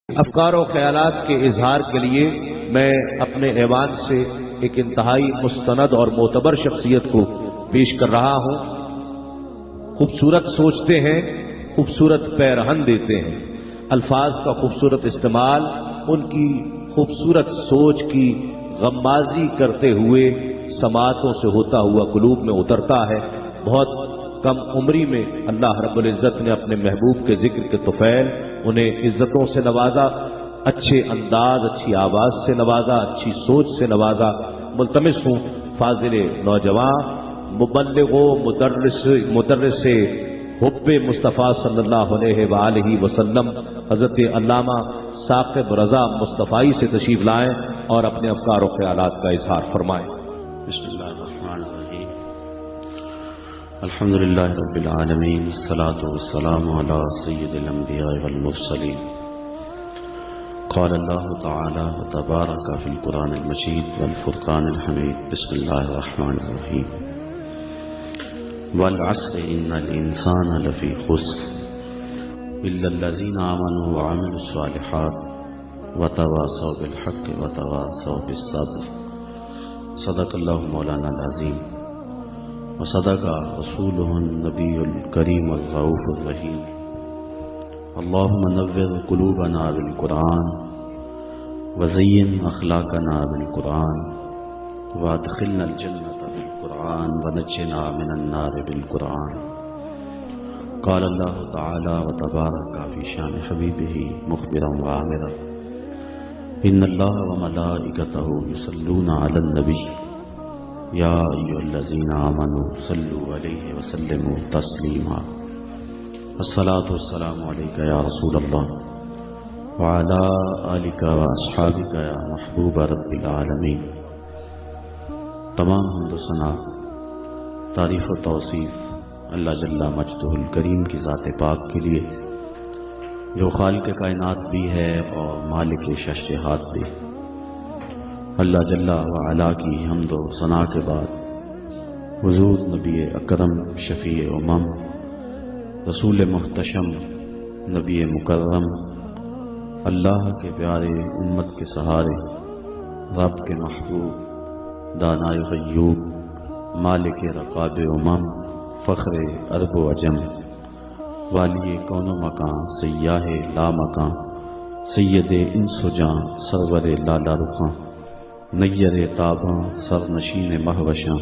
افکار و خیالات کے اظہار کے لیے میں اپنے ایوان سے ایک انتہائی مستند اور معتبر شخصیت کو پیش کر رہا ہوں۔ خوبصورت سوچتے ہیں، خوبصورت پیرہن دیتے ہیں۔ الفاظ کا خوبصورت استعمال ان کی خوبصورت سوچ کی غمازی کرتے ہوئے سماعتوں سے ہوتا ہوا قلوب میں اترتا ہے۔ بہت کم عمری میں اللہ رب العزت نے اپنے محبوب کے ذکر کے طفیل انہیں عزتوں سے نوازا، اچھے انداز، اچھی آواز سے نوازا، اچھی سوچ سے نوازا۔ ملتمس ہوں فاضل نوجوان، مبلغ و مدرس حب مصطفیٰ صلی اللہ علیہ وآلہ وسلم حضرت علامہ ثاقب رضا مصطفی سے تشریف لائیں اور اپنے افکار و خیالات کا اظہار فرمائیں۔ بسم اللہ الرحمن الرحیم، الحمدللہ رب العالمین، والصلاة والسلام علی سید الانبیاء والمرسلین۔ قال اللہ تعالی وتبارک فی القرآن المجید والفرقان الحمید۔ بسم اللہ الرحمن الرحیم، والعصر ان الانسان لفی خسر الا الذین آمنوا وعملوا الصالحات وتواصوا بالحق وتواصوا بالصبر۔ صدق اللہ مولانا العظیم وصدق رسولہ النبی الکریم الرؤوف الرحیم۔ اللہم نور قلوبنا بالقرآن وزین اخلاقنا بالقرآن وادخلنا الجنة بالقرآن ونجنا من النار بالقرآن۔ قال اللہ تعالی وتبارک فی شان حبیبہ مخبرا وعامرا، ان اللہ وملائکتہ یصلون علی النبی یا ایھا الذین آمنوا صلوا علیہ وسلموا تسلیما۔ الصلاۃ والسلام علیک یا رسول اللہ وعلی آلک واصحابک یا محبوب رب العالمین۔ تمام حمد و ثنا، تعریف و توصیف اللہ جل مجدہ الکریم کی ذات پاک کے لیے، جو خالق کائنات بھی ہے اور مالک ششہات بھی۔ اللہ جل وعلا کی حمد و ثنا کے بعد حضور نبی اکرم شفیع امم، رسول محتشم، نبی مکرم، اللہ کے پیارے، امت کے سہارے، رب کے محبوب، دانائے غیوب، مالک رقاب امم، فخر عرب و عجم، والی کون و مکان، سیاہ لا مکان، سید انس و جاں، سرور لالا رخاں، نیر تاباں، سر نشین مہوشاں،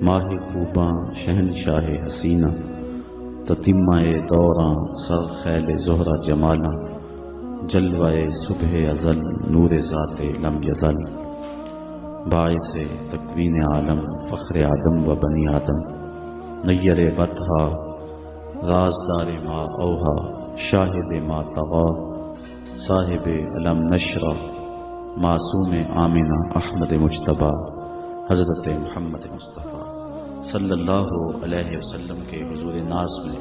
ماہ خوباں، شہنشاہ حسینہ، تتمہ دوراں، سر خیل زہرہ جمالاں، جلوہ صبح ازل، نور ذات لم یزل، باعث تکوین عالم، فخر آدم و بنی آدم، نیر بطحا، رازدار ما اوہا، شاہد ما طغا، صاحب علم نشرہ، معصوم آمنہ، احمد مجتبیٰ، حضرت محمد مصطفیٰ صلی اللہ علیہ وسلم کے حضور ناز میں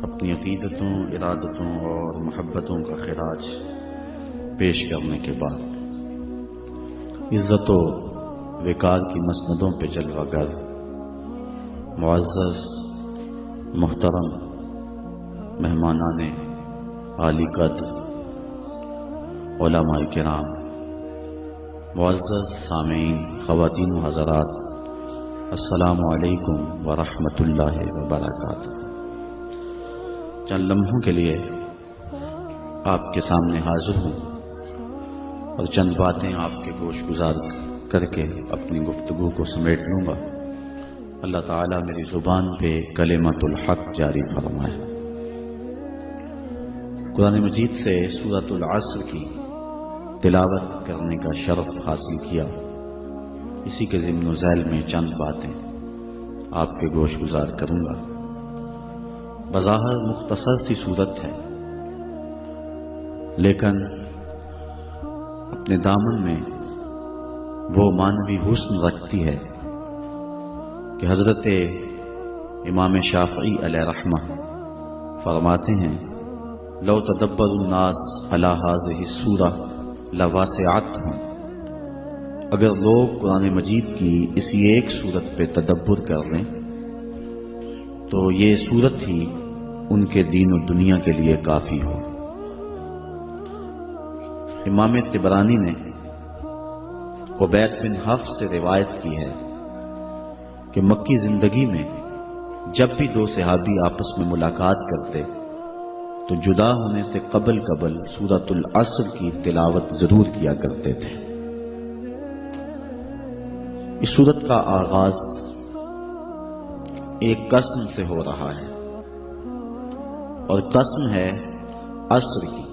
اپنی عقیدتوں، ارادتوں اور محبتوں کا خراج پیش کرنے کے بعد عزت و وقار کی مسندوں پہ جلوہ گر معزز محترم مہمانان عالی قدر، علماء کرام، معزز سامعین، خواتین و حضرات، السلام علیکم ورحمۃ اللہ وبرکاتہ۔ چند لمحوں کے لیے آپ کے سامنے حاضر ہوں اور چند باتیں آپ کے گوش گزار کر کے اپنی گفتگو کو سمیٹ لوں گا۔ اللہ تعالیٰ میری زبان پہ کلمۃ الحق جاری فرمائے۔ قرآن مجید سے سورۃ العصر کی تلاوت کرنے کا شرف حاصل کیا، اسی کے ضمن و ذیل میں چند باتیں آپ کے گوش گزار کروں گا۔ بظاہر مختصر سی صورت ہے، لیکن اپنے دامن میں وہ معنوی حسن رکھتی ہے کہ حضرت امام شافعی علیہ رحمہ فرماتے ہیں، لو تدبر الناس علی ہذہ السورہ لواسعتہم، اگر لوگ قرآن مجید کی اسی ایک صورت پہ تدبر کر لیں تو یہ صورت ہی ان کے دین و دنیا کے لیے کافی ہو۔ امام طبرانی نے عبید بن حفص سے روایت کی ہے کہ مکی زندگی میں جب بھی دو صحابی آپس میں ملاقات کرتے تو جدا ہونے سے قبل سورۃ العصر کی تلاوت ضرور کیا کرتے تھے۔ اس سورت کا آغاز ایک قسم سے ہو رہا ہے، اور قسم ہے عصر کی،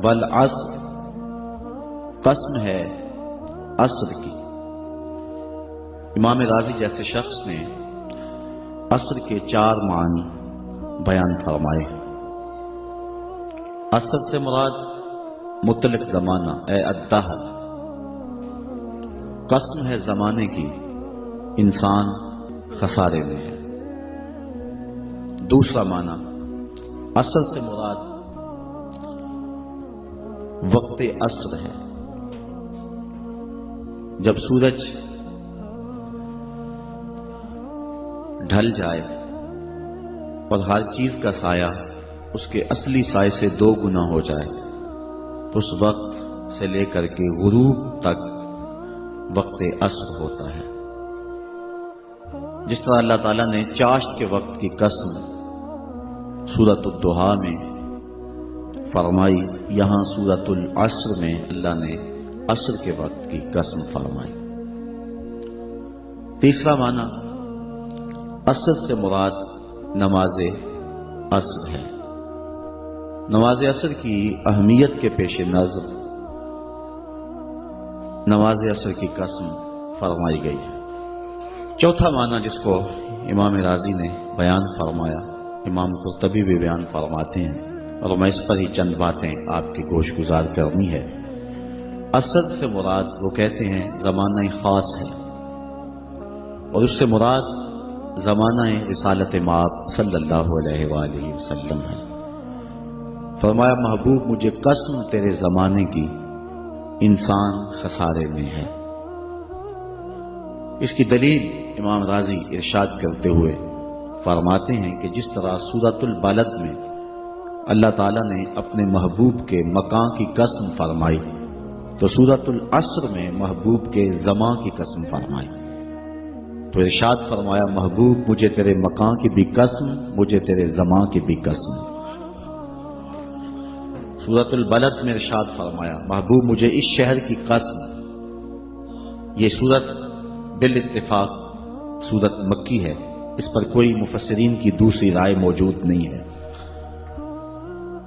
والعصر، قسم ہے عصر کی۔ امام راضی جیسے شخص نے عصر کے 4 معنی بیان فرمائے۔ عصر سے مراد مطلق زمانہ اے الدہر، قسم ہے زمانے کی، انسان خسارے میں ہے۔ دوسرا معنی، عصر سے مراد وقت عصر ہے، جب سورج ڈھل جائے اور ہر چیز کا سایہ اس کے اصلی سائے سے 2 گنا ہو جائے تو اس وقت سے لے کر کے غروب تک وقت عصر ہوتا ہے۔ جس طرح اللہ تعالیٰ نے چاشت کے وقت کی قسم سورۃ الضحیٰ میں فرمائی، یہاں سورۃ العصر میں اللہ نے عصر کے وقت کی قسم فرمائی۔ تیسرا معنی، عصر سے مراد نماز عصر ہے۔ نماز عصر کی اہمیت کے پیش نظر نماز عصر کی قسم فرمائی گئی ہے۔ چوتھا معنی جس کو امام راضی نے بیان فرمایا، امام قرطبی بھی بیان فرماتے ہیں، اور میں اس پر ہی چند باتیں آپ کی گوش گزار کرنی ہے۔ عصر سے مراد وہ کہتے ہیں زمانہ خاص ہے، اور اس سے مراد زمانہ رسالت مآب صلی اللہ علیہ وآلہ وسلم ہے۔ فرمایا محبوب مجھے قسم تیرے زمانے کی، انسان خسارے میں ہے۔ اس کی دلیل امام راضی ارشاد کرتے ہوئے فرماتے ہیں کہ جس طرح سورۃ البلد میں اللہ تعالیٰ نے اپنے محبوب کے مکان کی قسم فرمائی تو سورۃ العصر میں محبوب کے زمان کی قسم فرمائی۔ تو ارشاد فرمایا محبوب مجھے تیرے مکان کی بھی قسم، مجھے تیرے زمان کی بھی قسم۔ سورۃ البلد میں ارشاد فرمایا محبوب مجھے اس شہر کی قسم۔ یہ سورت بالاتفاق سورت مکی ہے، اس پر کوئی مفسرین کی دوسری رائے موجود نہیں ہے۔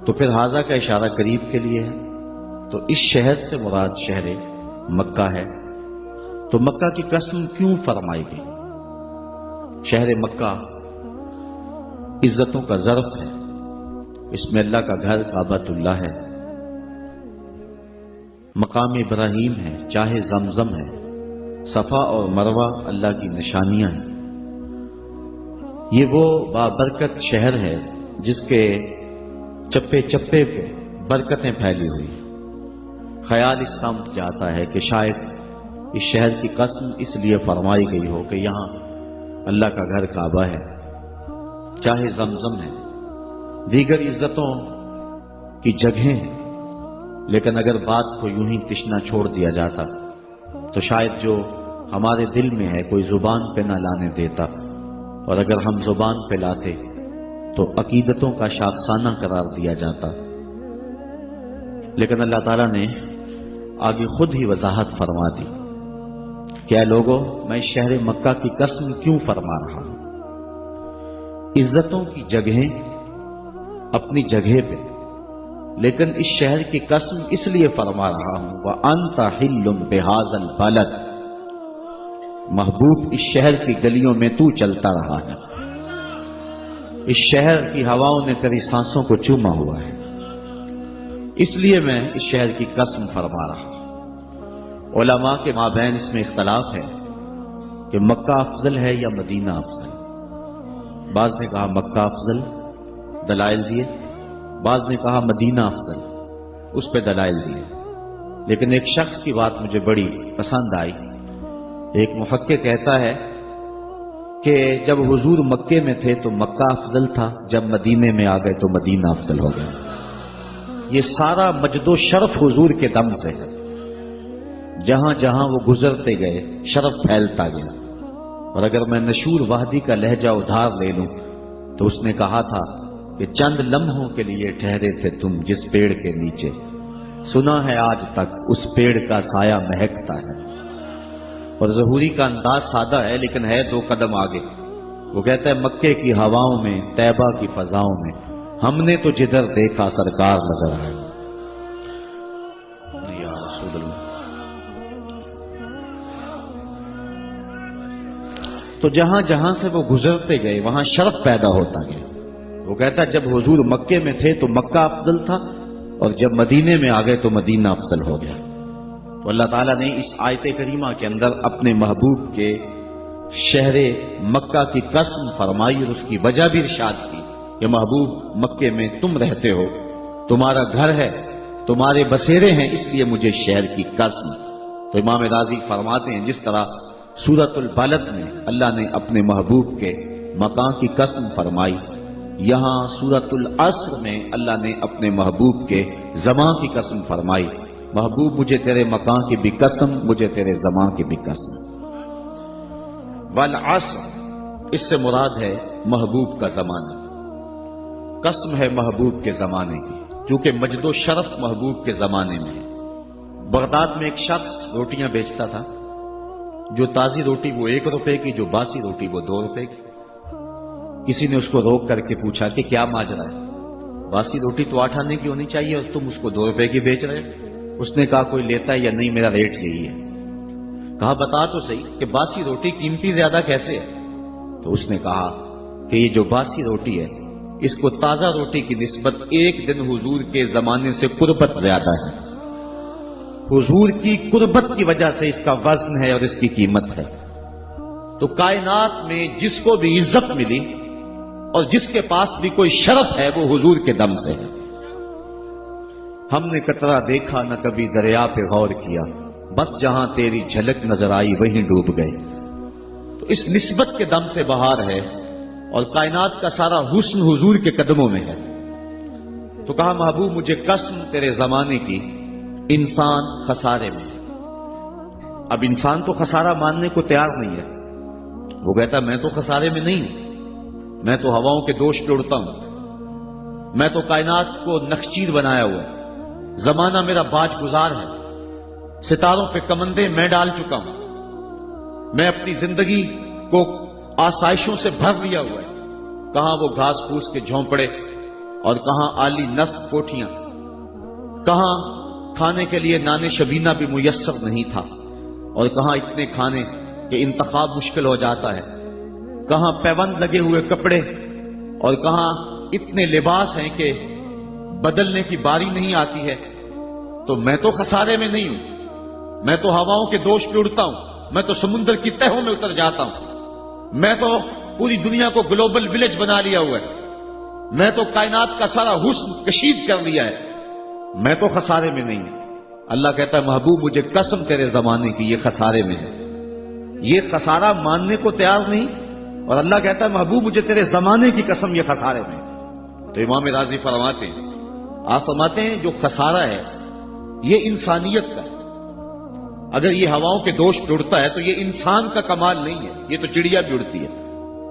تو پھر حاضہ کا اشارہ قریب کے لیے ہے، تو اس شہر سے مراد شہر مکہ ہے۔ تو مکہ کی قسم کیوں فرمائی گئی؟ شہر مکہ عزتوں کا ظرف ہے، اس میں اللہ کا گھر کعبۃ اللہ ہے، مقام ابراہیم ہے، چاہے زمزم ہے، صفا اور مروہ اللہ کی نشانیاں ہیں۔ یہ وہ بابرکت شہر ہے جس کے چپے چپے پہ برکتیں پھیلی ہوئی۔ خیال اس سمت جاتا ہے کہ شاید اس شہر کی قسم اس لیے فرمائی گئی ہو کہ یہاں اللہ کا گھر کعبہ ہے، چاہے زمزم ہے، دیگر عزتوں کی جگہیں ہیں، لیکن اگر بات کو یوں ہی تشنا چھوڑ دیا جاتا تو شاید جو ہمارے دل میں ہے کوئی زبان پہ نہ لانے دیتا، اور اگر ہم زبان پہ لاتے تو عقیدتوں کا شاخسانہ قرار دیا جاتا۔ لیکن اللہ تعالیٰ نے آگے خود ہی وضاحت فرما دی کہ اے لوگوں میں شہر مکہ کی قسم کیوں فرما رہا ہوں۔ عزتوں کی جگہیں اپنی جگہ پہ، لیکن اس شہر کی قسم اس لیے فرما رہا ہوں وَأَنْتَ حِلٌّ بِهَذَا الْبَلَدِ، محبوب اس شہر کی گلیوں میں تو چلتا رہا ہے، اس شہر کی ہواؤں نے تیری سانسوں کو چوما ہوا ہے، اس لیے میں اس شہر کی قسم فرما رہا ہوں۔ علماء کے مابین اس میں اختلاف ہے کہ مکہ افضل ہے یا مدینہ افضل۔ بعض نے کہا مکہ افضل، دلائل دیے، بعض نے کہا مدینہ افضل، اس پہ دلائل دیے۔ لیکن ایک شخص کی بات مجھے بڑی پسند آئی۔ ایک محقق کہتا ہے کہ جب حضور مکے میں تھے تو مکہ افضل تھا، جب مدینے میں آ گئے تو مدینہ افضل ہو گیا۔ یہ سارا مجد و شرف حضور کے دم سے ہے. جہاں جہاں وہ گزرتے گئے شرف پھیلتا گیا. اور اگر میں نشور وادی کا لہجہ ادھار لے لوں تو اس نے کہا تھا کہ چند لمحوں کے لیے ٹھہرے تھے تم جس پیڑ کے نیچے، سنا ہے آج تک اس پیڑ کا سایہ مہکتا ہے. اور ظہوری کا انداز سادہ ہے لیکن ہے 2 قدم آگے. وہ کہتا ہے مکے کی ہواؤں میں، طیبہ کی فضاؤں میں ہم نے تو جدھر دیکھا سرکار نظر آئے. یا رسول اللہ. تو جہاں جہاں سے وہ گزرتے گئے وہاں شرف پیدا ہوتا گیا. وہ کہتا جب حضور مکے میں تھے تو مکہ افضل تھا، اور جب مدینے میں آ گئے تو مدینہ افضل ہو گیا. تو اللہ تعالیٰ نے اس آیت کریمہ کے اندر اپنے محبوب کے شہر مکہ کی قسم فرمائی اور اس کی وجہ بھی ارشاد کی کہ محبوب مکے میں تم رہتے ہو، تمہارا گھر ہے، تمہارے بسیرے ہیں، اس لیے مجھے شہر کی قسم. تو امام راضی فرماتے ہیں جس طرح سورۃ البلد میں اللہ نے اپنے محبوب کے مکان کی قسم فرمائی، یہاں سورۃ العصر میں اللہ نے اپنے محبوب کے زمان کی قسم فرمائی. محبوب مجھے تیرے مکان کی بھی قسم، مجھے تیرے زمان کی بھی قسم. والعصر اس سے مراد ہے محبوب کا زمانہ. قسم ہے محبوب کے زمانے کی، کیونکہ مجد و شرف محبوب کے زمانے میں ہے. بغداد میں ایک شخص روٹیاں بیچتا تھا، جو تازی روٹی وہ 1 روپے کی، جو باسی روٹی وہ 2 روپے کی. کسی نے اس کو روک کر کے پوچھا کہ کیا ماجرا ہے، باسی روٹی تو 8 آنے کی ہونی چاہیے اور تم اس کو 2 روپے کی بیچ رہے. اس نے کہا کوئی لیتا ہے یا نہیں، میرا ریٹ یہی ہے. کہا بتا تو صحیح کہ باسی روٹی قیمتی زیادہ کیسے ہے؟ تو اس نے کہا کہ یہ جو باسی روٹی ہے اس کو تازہ روٹی کی نسبت 1 دن حضور کے زمانے سے قربت زیادہ ہے. حضور کی قربت کی وجہ سے اس کا وزن ہے اور اس کی قیمت ہے. تو کائنات میں جس کو بھی عزت ملی اور جس کے پاس بھی کوئی شرف ہے وہ حضور کے دم سے ہے. ہم نے قطرہ دیکھا نہ کبھی دریا پہ غور کیا، بس جہاں تیری جھلک نظر آئی وہیں ڈوب گئے. تو اس نسبت کے دم سے بہار ہے اور کائنات کا سارا حسن حضور کے قدموں میں ہے. تو کہا محبوب مجھے قسم تیرے زمانے کی، انسان خسارے میں ہے. اب انسان تو خسارہ ماننے کو تیار نہیں ہے. وہ کہتا میں تو خسارے میں نہیں ہوں، میں تو ہواؤں کے دوش پہ اڑتا ہوں، میں تو کائنات کو نخچیر بنایا ہوا ہے، زمانہ میرا باج گزار ہے، ستاروں پہ کمندے میں ڈال چکا ہوں، میں اپنی زندگی کو آسائشوں سے بھر لیا ہوا ہے. کہاں وہ گھاس پھوس کے جھونپڑے اور کہاں عالی نصب کوٹھیاں، کہاں کھانے کے لیے نان شبینہ بھی میسر نہیں تھا، اور کہاں اتنے کھانے کہ انتخاب مشکل ہو جاتا ہے، کہاں پیوند لگے ہوئے کپڑے اور کہاں اتنے لباس ہیں کہ بدلنے کی باری نہیں آتی ہے. تو میں تو خسارے میں نہیں ہوں، میں تو ہواؤں کے دوش پہ اڑتا ہوں، میں تو سمندر کی تہوں میں اتر جاتا ہوں، میں تو پوری دنیا کو گلوبل ولیج بنا لیا ہوا ہے، میں تو کائنات کا سارا حسن کشید کر لیا ہے، میں تو خسارے میں نہیں ہوں. اللہ کہتا ہے محبوب مجھے قسم تیرے زمانے کی یہ خسارے میں ہے. یہ خسارہ ماننے کو تیار نہیں، اور اللہ کہتا ہے محبوب مجھے تیرے زمانے کی قسم یہ خسارے میں. تو امام راضی فرماتے ہیں، آپ فرماتے ہیں جو خسارہ ہے یہ انسانیت کا ہے. اگر یہ ہواؤں کے دوش پہ اڑتا ہے تو یہ انسان کا کمال نہیں ہے، یہ تو چڑیا بھی اڑتی ہے،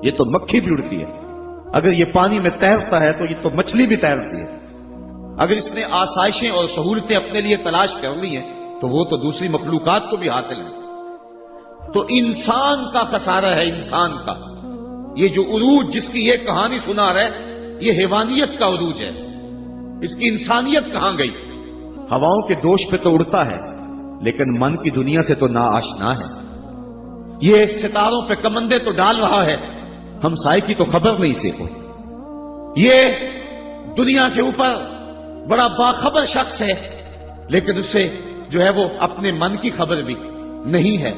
یہ تو مکھی بھی اڑتی ہے. اگر یہ پانی میں تیرتا ہے تو یہ تو مچھلی بھی تیرتی ہے. اگر اس نے آسائشیں اور سہولتیں اپنے لیے تلاش کر لی ہیں تو وہ تو دوسری مخلوقات کو بھی حاصل ہے. تو انسان کا خسارہ ہے، انسان کا. یہ جو عروج جس کی یہ کہانی سنا رہے یہ حیوانیت کا عروج ہے، اس کی انسانیت کہاں گئی؟ ہواؤں کے دوش پہ تو اڑتا ہے لیکن من کی دنیا سے تو نا آشنا ہے. یہ ستاروں پہ کمندے تو ڈال رہا ہے، ہم سائے کی تو خبر نہیں سے کو. یہ دنیا کے اوپر بڑا باخبر شخص ہے لیکن اسے جو ہے وہ اپنے من کی خبر بھی نہیں ہے.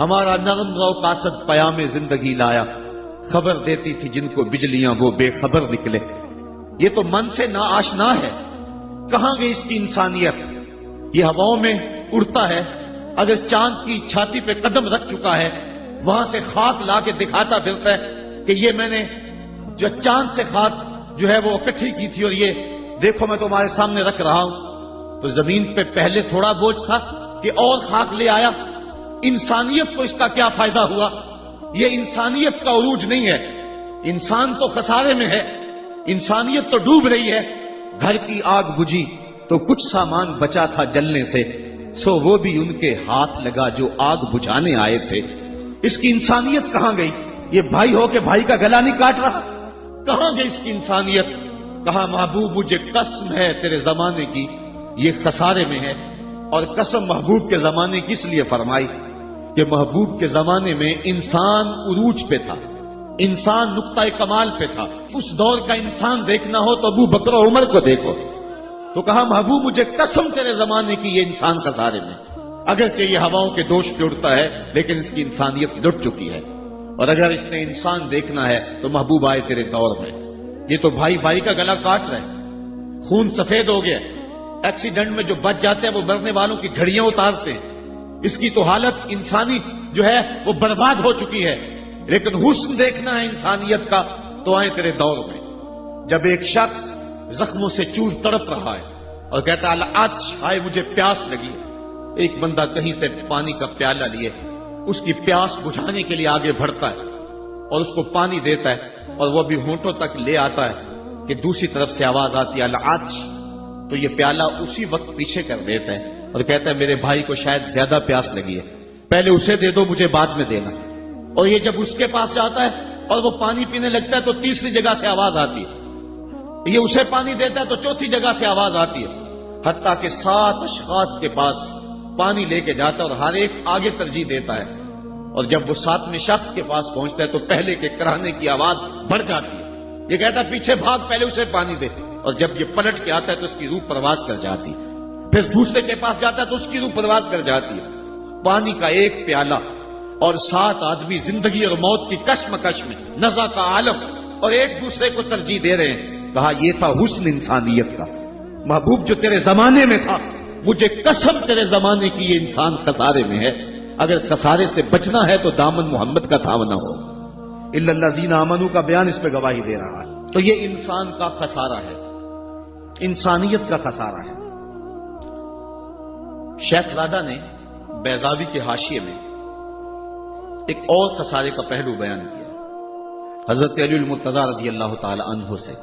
ہمارا نرم رو قاصد پیام زندگی لایا، خبر دیتی تھی جن کو بجلیاں وہ بے خبر نکلے. یہ تو من سے نا آشنا ہے، کہاں گئی اس کی انسانیت؟ یہ ہواؤں میں اڑتا ہے، اگر چاند کی چھاتی پہ قدم رکھ چکا ہے وہاں سے خاک لا کے دکھاتا پھرتا ہے کہ یہ میں نے جو چاند سے خاک جو ہے وہ اکٹھی کی تھی اور یہ دیکھو میں تمہارے سامنے رکھ رہا ہوں. تو زمین پہ پہلے تھوڑا بوجھ تھا کہ اور خاک لے آیا. انسانیت کو اس کا کیا فائدہ ہوا؟ یہ انسانیت کا عروج نہیں ہے. انسان تو خسارے میں ہے، انسانیت تو ڈوب رہی ہے. گھر کی آگ بجھی تو کچھ سامان بچا تھا جلنے سے، سو وہ بھی ان کے ہاتھ لگا جو آگ بجھانے آئے تھے. اس کی انسانیت کہاں گئی؟ یہ بھائی ہو کے بھائی کا گلا نہیں کاٹ رہا. کہاں گئی اس کی انسانیت؟ کہا محبوب مجھے قسم ہے تیرے زمانے کی، یہ خسارے میں ہے. اور قسم محبوب کے زمانے کی اس لیے فرمائی کہ محبوب کے زمانے میں انسان عروج پہ تھا، انسان نقطہ کمال پہ تھا. اس دور کا انسان دیکھنا ہو تو ابو بکر و عمر کو دیکھو. تو کہا محبوب مجھے قسم تیرے زمانے کی یہ انسان خسارے میں. اگرچہ یہ ہواؤں کے دوش پہ اڑتا ہے لیکن اس کی انسانیت لٹ چکی ہے. اور اگر اس نے انسان دیکھنا ہے تو محبوب آئے تیرے دور میں. یہ تو بھائی بھائی کا گلا کاٹ رہے، خون سفید ہو گیا. ایکسیڈنٹ میں جو بچ جاتے ہیں وہ مرنے والوں کی جھڑیاں اتارتے ہیں. اس کی تو حالت انسانی جو ہے وہ برباد ہو چکی ہے. لیکن حسن دیکھنا ہے انسانیت کا تو آئے تیرے دور میں. جب ایک شخص زخموں سے چور تڑپ رہا ہے اور کہتا ہے آج ہائے مجھے پیاس لگی، ایک بندہ کہیں سے پانی کا پیالہ لیے اس کی پیاس بجھانے کے لیے آگے بڑھتا ہے اور اس کو پانی دیتا ہے اور وہ بھی ہونٹوں تک لے آتا ہے کہ دوسری طرف سے آواز آتی ہے آج. تو یہ پیالہ اسی وقت پیچھے کر دیتا ہے اور کہتا ہے میرے بھائی کو شاید زیادہ پیاس لگی ہے، پہلے اسے دے دو مجھے بعد میں دینا. اور یہ جب اس کے پاس جاتا ہے اور وہ پانی پینے لگتا ہے تو تیسری جگہ سے آواز آتی ہے. یہ اسے پانی دیتا ہے تو چوتھی جگہ سے آواز آتی ہے. حتیٰ کہ 7 اشخاص کے پاس پانی لے کے جاتا ہے اور ہر ایک آگے ترجیح دیتا ہے. اور جب وہ 7ویں شخص کے پاس پہنچتا ہے تو پہلے کے کراہنے کی آواز بڑھ جاتی ہے. یہ کہتا ہے پیچھے بھاگ، پہلے اسے پانی دے. اور جب یہ پلٹ کے آتا ہے تو اس کی روح پرواز کر جاتی. پھر دوسرے کے پاس جاتا ہے تو اس کی روح پرواز کر جاتی ہے. پانی کا ایک پیالہ اور 7 آدمی زندگی اور موت کی کشمکش میں نزا کا عالم اور ایک دوسرے کو ترجیح دے رہے ہیں. کہا یہ تھا حسن انسانیت کا. محبوب جو تیرے زمانے میں تھا، مجھے قسم تیرے زمانے کی یہ انسان خسارے میں ہے. اگر خسارے سے بچنا ہے تو دامن محمد کا تھامنا ہو. الا الذین آمنوا کا بیان اس پہ گواہی دے رہا ہے. تو یہ انسان کا خسارہ ہے، انسانیت کا خسارہ ہے. شیخ زادہ نے بیضاوی کے حاشیے میں ایک اور خسارے کا پہلو بیان کیا حضرت علی المرتضیٰ رضی اللہ تعالی عنہ سے.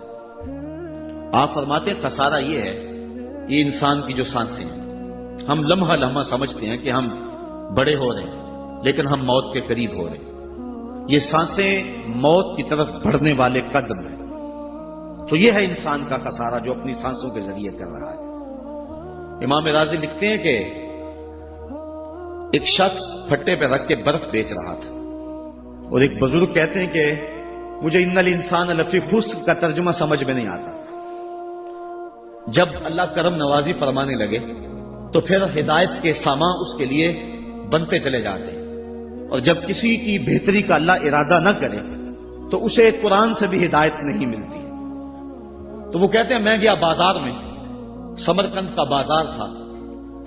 آپ فرماتے ہیں خسارہ یہ ہے، یہ انسان کی جو سانسیں ہیں، ہم لمحہ لمحہ سمجھتے ہیں کہ ہم بڑے ہو رہے ہیں لیکن ہم موت کے قریب ہو رہے ہیں. یہ سانسیں موت کی طرف بڑھنے والے قدم ہیں. تو یہ ہے انسان کا خسارہ جو اپنی سانسوں کے ذریعے کر رہا ہے. امام راضی لکھتے ہیں کہ ایک شخص پھٹے پہ رکھ کے برف بیچ رہا تھا اور ایک بزرگ کہتے ہیں کہ مجھے ان الانسان لفی خسر کا ترجمہ سمجھ میں نہیں آتا. جب اللہ کرم نوازی فرمانے لگے تو پھر ہدایت کے سامان اس کے لیے بنتے چلے جاتے ہیں. اور جب کسی کی بہتری کا اللہ ارادہ نہ کرے تو اسے قرآن سے بھی ہدایت نہیں ملتی. تو وہ کہتے ہیں میں گیا بازار میں، سمرقند کا بازار تھا،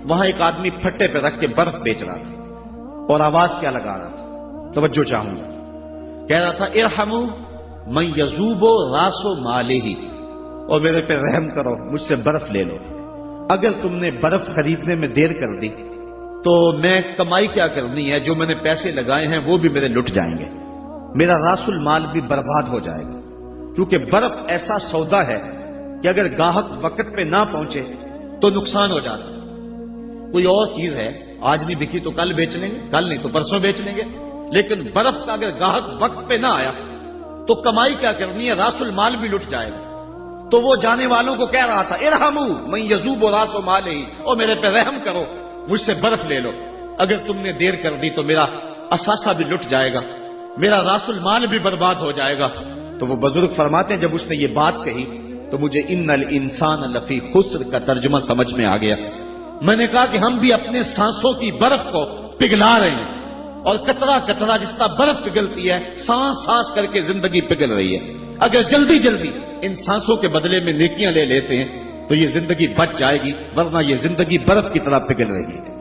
وہاں ایک آدمی پھٹے پہ رکھ کے برف بیچ رہا تھا اور آواز کیا لگا رہا تھا، توجہ چاہوں گا. کہہ رہا تھا ارحموا من یذوب راس مالہ، اور میرے پہ رحم کرو، مجھ سے برف لے لو. اگر تم نے برف خریدنے میں دیر کر دی تو میں کمائی کیا کرنی ہے، جو میں نے پیسے لگائے ہیں وہ بھی میرے لٹ جائیں گے، میرا راس المال بھی برباد ہو جائے گا. کیونکہ برف ایسا سودا ہے کہ اگر گاہک وقت پہ نہ پہنچے تو نقصان ہو جاتا ہے. کوئی اور چیز ہے آج نہیں بکی تو کل بیچ لیں گے، کل نہیں تو پرسوں بیچ لیں گے، لیکن برف کا اگر گاہک وقت پہ نہ آیا تو کمائی کیا کرنی ہے، راس المال بھی لٹ جائے گا. تو وہ جانے والوں کو کہہ رہا تھا ارحموا من یذوب راس مالہ، اور میرے پہ رحم کرو، مجھ سے برف لے لو. اگر تم نے دیر کر دی تو میرا اثاثہ بھی لٹ جائے گا، میرا راس المال بھی برباد ہو جائے گا. تو وہ بزرگ فرماتے ہیں جب اس نے یہ بات کہی تو مجھے ان الانسان لفی خسر کا ترجمہ سمجھ میں آ گیا. میں نے کہا کہ ہم بھی اپنے سانسوں کی برف کو پگھلا رہے ہیں، اور قطرہ قطرہ جس طرح برف پگھلتی ہے، سانس سانس کر کے زندگی پگھل رہی ہے. اگر جلدی جلدی ان سانسوں کے بدلے میں نیکیاں لے لیتے ہیں تو یہ زندگی بچ جائے گی، ورنہ یہ زندگی برف کی طرح پگھل رہی ہے.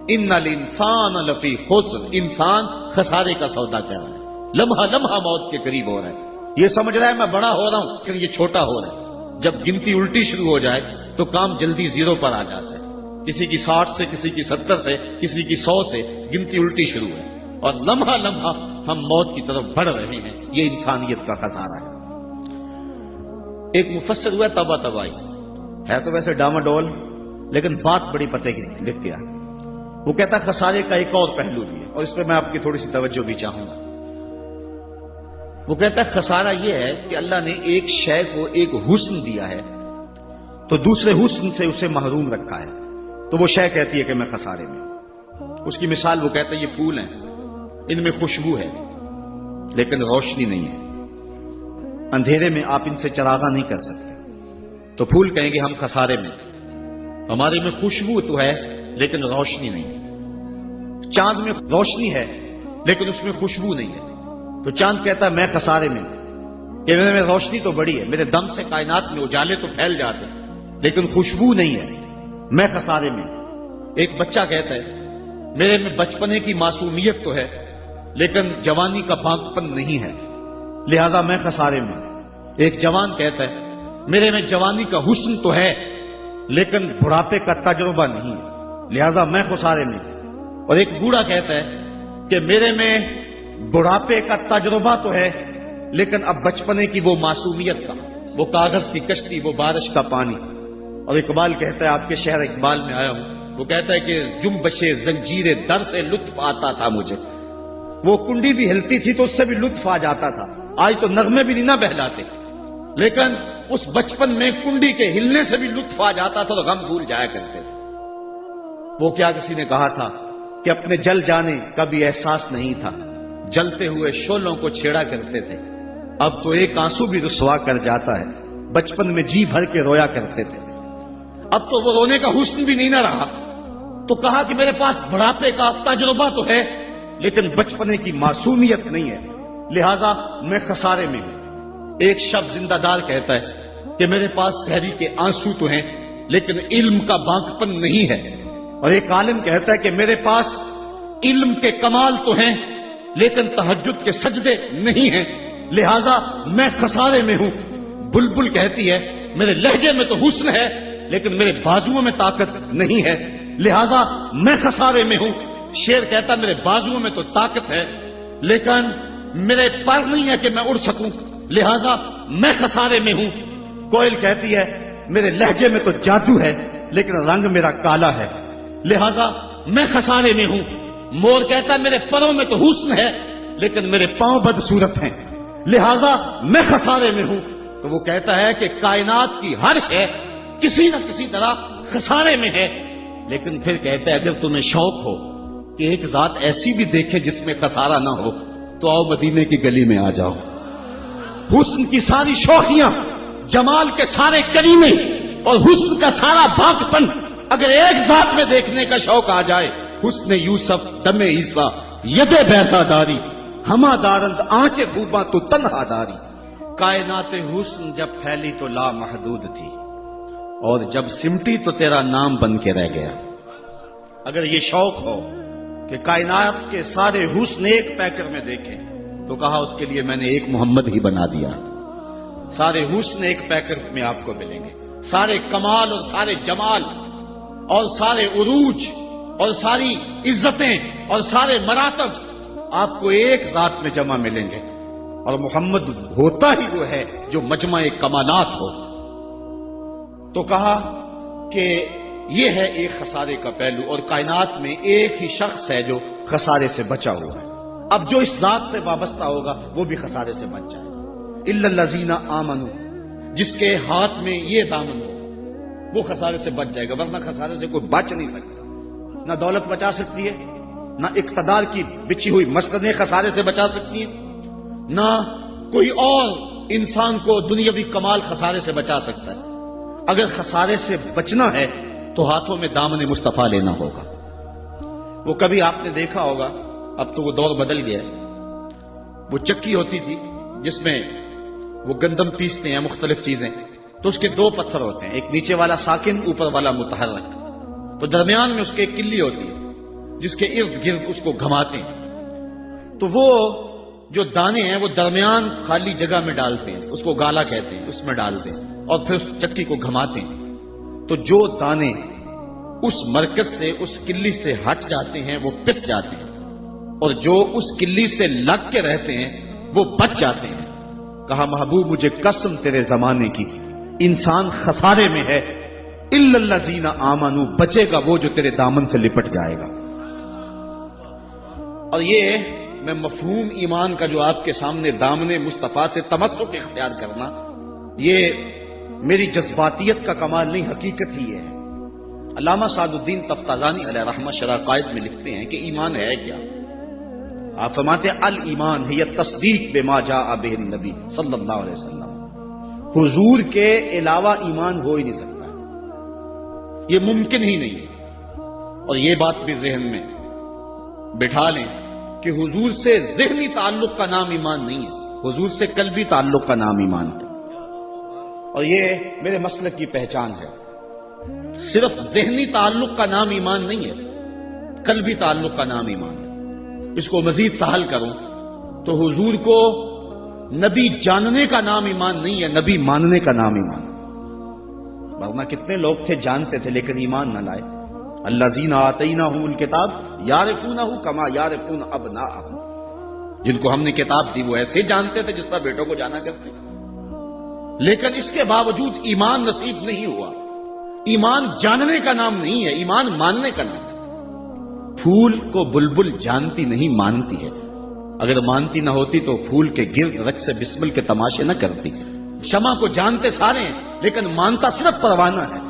ان الانسان لفی خسر، انسان خسارے کا سودا کر رہا ہے، لمحہ لمحہ موت کے قریب ہو رہا ہے. یہ سمجھ رہا ہے میں بڑا ہو رہا ہوں لیکن یہ چھوٹا ہو رہا ہے. جب گنتی الٹی شروع ہو جائے تو کام جلدی زیرو پر آ جاتا ہے. کسی کی 60 سے، کسی کی 70 سے، کسی کی 100 سے گنتی الٹی شروع ہے اور لمحہ لمحہ ہم موت کی طرف بڑھ رہے ہیں. یہ انسانیت کا خسارہ ہے. ایک مفسر ہوا تبا تبائی ہے تو ویسے ڈاماڈول، لیکن بات بڑی پتے کی لکھ گیا. وہ کہتا خسارے کا ایک اور پہلو بھی ہے اور اس پہ میں آپ کی تھوڑی سی توجہ بھی چاہوں گا. وہ کہتا ہے خسارہ یہ ہے کہ اللہ نے ایک شے کو ایک حسن دیا ہے تو دوسرے حسن سے اسے محروم رکھا ہے، تو وہ شے کہتی ہے کہ میں خسارے میں. اس کی مثال وہ کہتا ہے یہ پھول ہیں، ان میں خوشبو ہے لیکن روشنی نہیں ہے. اندھیرے میں آپ ان سے چراغاں نہیں کر سکتے. تو پھول کہیں گے ہم خسارے میں، ہمارے میں خوشبو تو ہے لیکن روشنی نہیں ہے. چاند میں روشنی ہے لیکن اس میں خوشبو نہیں ہے. تو چاند کہتا ہے میں خسارے میں، کہ میرے میں روشنی تو بڑی ہے، میرے دم سے کائنات میں اجالے تو پھیل جاتے لیکن خوشبو نہیں ہے، میں خسارے میں. ایک بچہ کہتا ہے میرے میں بچپنے کی معصومیت تو ہے لیکن جوانی کا بانکپن نہیں ہے، لہذا میں خسارے میں. ایک جوان کہتا ہے میرے میں جوانی کا حسن تو ہے لیکن بڑھاپے کا تجربہ نہیں ہے، لہذا میں خسارے میں. اور ایک بوڑھا کہتا ہے کہ میرے میں بڑھاپے کا تجربہ تو ہے لیکن اب بچپنے کی وہ معصومیت کا، وہ کاغذ کی کشتی، وہ بارش کا پانی. اور اقبال کہتا ہے، آپ کے شہر اقبال میں آیا ہوں، وہ کہتا ہے کہ جنبش زنجیر در سے لطف آتا تھا مجھے. وہ کنڈی بھی ہلتی تھی تو اس سے بھی لطف آ جاتا تھا. آج تو نغمے بھی نہیں نہ بہلاتے، لیکن اس بچپن میں کنڈی کے ہلنے سے بھی لطف آ جاتا تھا تو غم بھول جایا کرتے تھے. وہ کیا کسی نے کہا تھا کہ اپنے جل جانے کا بھی احساس نہیں تھا، جلتے ہوئے شعلوں کو چھیڑا کرتے تھے. اب تو ایک آنسو بھی رسوا کر جاتا ہے، بچپن میں جی بھر کے رویا کرتے تھے. اب تو وہ رونے کا حسن بھی نہیں نہ رہا. تو کہا کہ میرے پاس بڑھاپے کا تجربہ تو ہے لیکن بچپنے کی معصومیت نہیں ہے، لہذا میں خسارے میں ہوں. ایک شخص زندہ دار کہتا ہے کہ میرے پاس سحری کے آنسو تو ہیں لیکن علم کا بانکپن نہیں ہے. اور ایک عالم کہتا ہے کہ میرے پاس علم کے کمال تو ہیں لیکن تہجد کے سجدے نہیں ہیں، لہذا میں خسارے میں ہوں. بلبل کہتی ہے میرے لہجے میں تو حسن ہے لیکن میرے بازوؤں میں طاقت نہیں ہے، لہذا میں خسارے میں ہوں. شیر کہتا میرے بازوؤں میں تو طاقت ہے لیکن میرے پر نہیں ہے کہ میں اڑ سکوں، لہذا میں خسارے میں ہوں. کوئل کہتی ہے میرے لہجے میں تو جادو ہے لیکن رنگ میرا کالا ہے، لہذا میں خسارے میں ہوں. مور کہتا ہے میرے پروں میں تو حسن ہے لیکن میرے پاؤں بدصورت ہیں، لہذا میں خسارے میں ہوں. تو وہ کہتا ہے کہ کائنات کی ہر شے کسی نہ کسی طرح خسارے میں ہے. لیکن پھر کہتا ہے اگر تمہیں شوق ہو کہ ایک ذات ایسی بھی دیکھے جس میں خسارہ نہ ہو تو آؤ مدینے کی گلی میں آ جاؤ. حسن کی ساری شوخیاں، جمال کے سارے کریمے اور حسن کا سارا بانکپن اگر ایک ذات میں دیکھنے کا شوق آ جائے، حسن یوسف دم عیسیٰ ید بیضا داری ہما دارند آنچ خوباں تو تنہا داری. کائنات حسن جب پھیلی تو لامحدود تھی اور جب سمٹی تو تیرا نام بن کے رہ گیا. اگر یہ شوق ہو کہ کائنات کے سارے حسن ایک پیکر میں دیکھیں تو کہا اس کے لیے میں نے ایک محمد ہی بنا دیا. سارے حسن ایک پیکر میں آپ کو ملیں گے، سارے کمال اور سارے جمال اور سارے عروج اور ساری عزتیں اور سارے مراتب آپ کو ایک ذات میں جمع ملیں گے. اور محمد ہوتا ہی وہ ہے جو مجمع کمالات ہو. تو کہا کہ یہ ہے ایک خسارے کا پہلو اور کائنات میں ایک ہی شخص ہے جو خسارے سے بچا ہوا ہے. اب جو اس ذات سے وابستہ ہوگا وہ بھی خسارے سے بچ جائے گا. الا الذین آمنوا، جس کے ہاتھ میں یہ دامن ہو وہ خسارے سے بچ جائے گا، ورنہ خسارے سے کوئی بچ نہیں سکتا. نہ دولت بچا سکتی ہے، نہ اقتدار کی بچھی ہوئی مسندیں خسارے سے بچا سکتی ہیں، نہ کوئی اور انسان کو دنیاوی کمال خسارے سے بچا سکتا ہے. اگر خسارے سے بچنا ہے تو ہاتھوں میں دامن مصطفیٰ لینا ہوگا. وہ کبھی آپ نے دیکھا ہوگا، اب تو وہ دور بدل گیا ہے، وہ چکی ہوتی تھی جس میں وہ گندم پیستے ہیں مختلف چیزیں، تو اس کے دو پتھر ہوتے ہیں، ایک نیچے والا ساکن، اوپر والا متحرک. تو درمیان میں اس کے ایک کلی ہوتی ہے جس کے ارد گرد اس کو گھماتے ہیں. تو وہ جو دانے ہیں وہ درمیان خالی جگہ میں ڈالتے ہیں، اس کو گالا کہتے ہیں، اس میں ڈالتے ہیں. اور پھر اس چکی کو گھماتے ہیں تو جو دانے اس مرکز سے اس کلی سے ہٹ جاتے ہیں وہ پس جاتے ہیں، اور جو اس کلی سے لگ کے رہتے ہیں وہ بچ جاتے ہیں۔ کہا محبوب مجھے قسم تیرے زمانے کی، انسان خسارے میں ہے الا الذین آمنوا، بچے گا وہ جو تیرے دامن سے لپٹ جائے گا۔ اور یہ میں مفہوم ایمان کا جو آپ کے سامنے دامن مصطفیٰ سے تمسک اختیار کرنا، یہ میری جذباتیت کا کمال نہیں، حقیقت ہی ہے۔ علامہ سعد الدین تفتازانی علیہ رحمہ شرح قائد میں لکھتے ہیں کہ ایمان ہے کیا؟ آپ فرماتے ہیں الایمان ہی تصدیق بما جاء بہ النبی صلی اللہ علیہ وسلم، حضور کے علاوہ ایمان ہو ہی نہیں سکتا، یہ ممکن ہی نہیں ہے۔ اور یہ بات بھی ذہن میں بٹھا لیں کہ حضور سے ذہنی تعلق کا نام ایمان نہیں ہے، حضور سے قلبی تعلق کا نام ایمان ہے۔ اور یہ میرے مسلک کی پہچان ہے، صرف ذہنی تعلق کا نام ایمان نہیں ہے، قلبی تعلق کا نام ایمان ہے۔ اس کو مزید سہل کروں تو حضور کو نبی جاننے کا نام ایمان نہیں ہے، نبی ماننے کا نام ایمان ہے۔ ورنہ کتنے لوگ تھے جانتے تھے لیکن ایمان نہ لائے۔ الذین آتیناہم الکتاب یعرفونہ کما یعرفون ابناءہم، جن کو ہم نے کتاب دی وہ ایسے جانتے تھے جس طرح بیٹوں کو جانا کرتے، لیکن اس کے باوجود ایمان نصیب نہیں ہوا۔ ایمان جاننے کا نام نہیں ہے، ایمان ماننے کا نام ہے۔ پھول کو بلبل جانتی نہیں مانتی ہے، اگر مانتی نہ ہوتی تو پھول کے گرد رقص سے بسمل کے تماشے نہ کرتی۔ شمع کو جانتے سارے ہیں لیکن مانتا صرف پروانہ ہے۔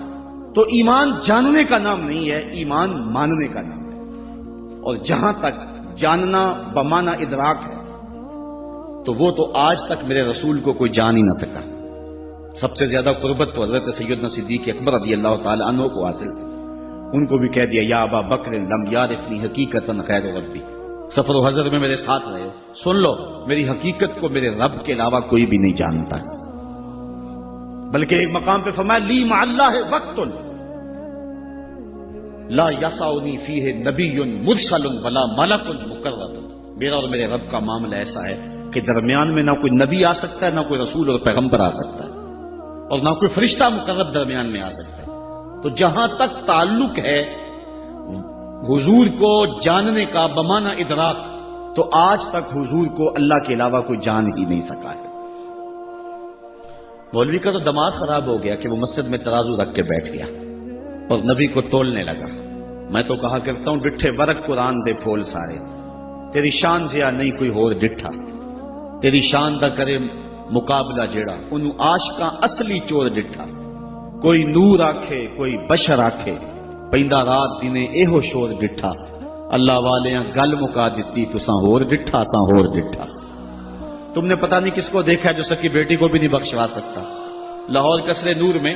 تو ایمان جاننے کا نام نہیں ہے، ایمان ماننے کا نام ہے۔ اور جہاں تک جاننا بمانا ادراک ہے تو وہ تو آج تک میرے رسول کو کوئی جان ہی نہ سکا۔ سب سے زیادہ قربت تو حضرت سیدنا صدیق اکبر رضی اللہ تعالی عنہ کو حاصل تھی، ان کو بھی کہہ دیا یا ابا بکر لم یعرفنی حقیقتا غیر ربی، سفر و حضر میں میرے ساتھ رہے، سن لو میری حقیقت کو میرے رب کے علاوہ کوئی بھی نہیں جانتا۔ بلکہ ایک مقام پہ فرمایا لی مع اللہ وقت لا یسعنی فیہ نبی مرسل ولا ملک مقرب، میرا اور میرے رب کا معاملہ ایسا ہے کہ درمیان میں نہ کوئی نبی آ سکتا ہے، نہ کوئی رسول اور پیغمبر آ سکتا ہے، اور نہ کوئی فرشتہ مقرب درمیان میں آ سکتا ہے۔ تو جہاں تک تعلق ہے حضور کو جاننے کا بمانا ادراک، تو آج تک حضور کو اللہ کے علاوہ کوئی جان ہی نہیں سکا ہے۔ مولوی کا تو دماغ خراب ہو گیا کہ وہ مسجد میں ترازو رکھ کے بیٹھ گیا اور نبی کو تولنے لگا۔ میں تو کہا کرتا ہوں ڈٹھے ورق قرآن دے پھول سارے، تیری شان جیا نہیں کوئی ہور ڈٹھا، تیری شان دا کرے مقابلہ جیڑا انہوں عاشقاں اصلی چور ڈٹھا، کوئی نور آکھے کوئی بشر آکھے، پیندا رات دنے ایہو شور ڈٹھا، اللہ والیاں گل مکا دیتی تساں ہور ڈٹھا ساں ہور ڈٹھا۔ تم نے پتہ نہیں کس کو دیکھا جو سکی بیٹی کو بھی نہیں بخشوا سکتا۔ لاہور قصر نور میں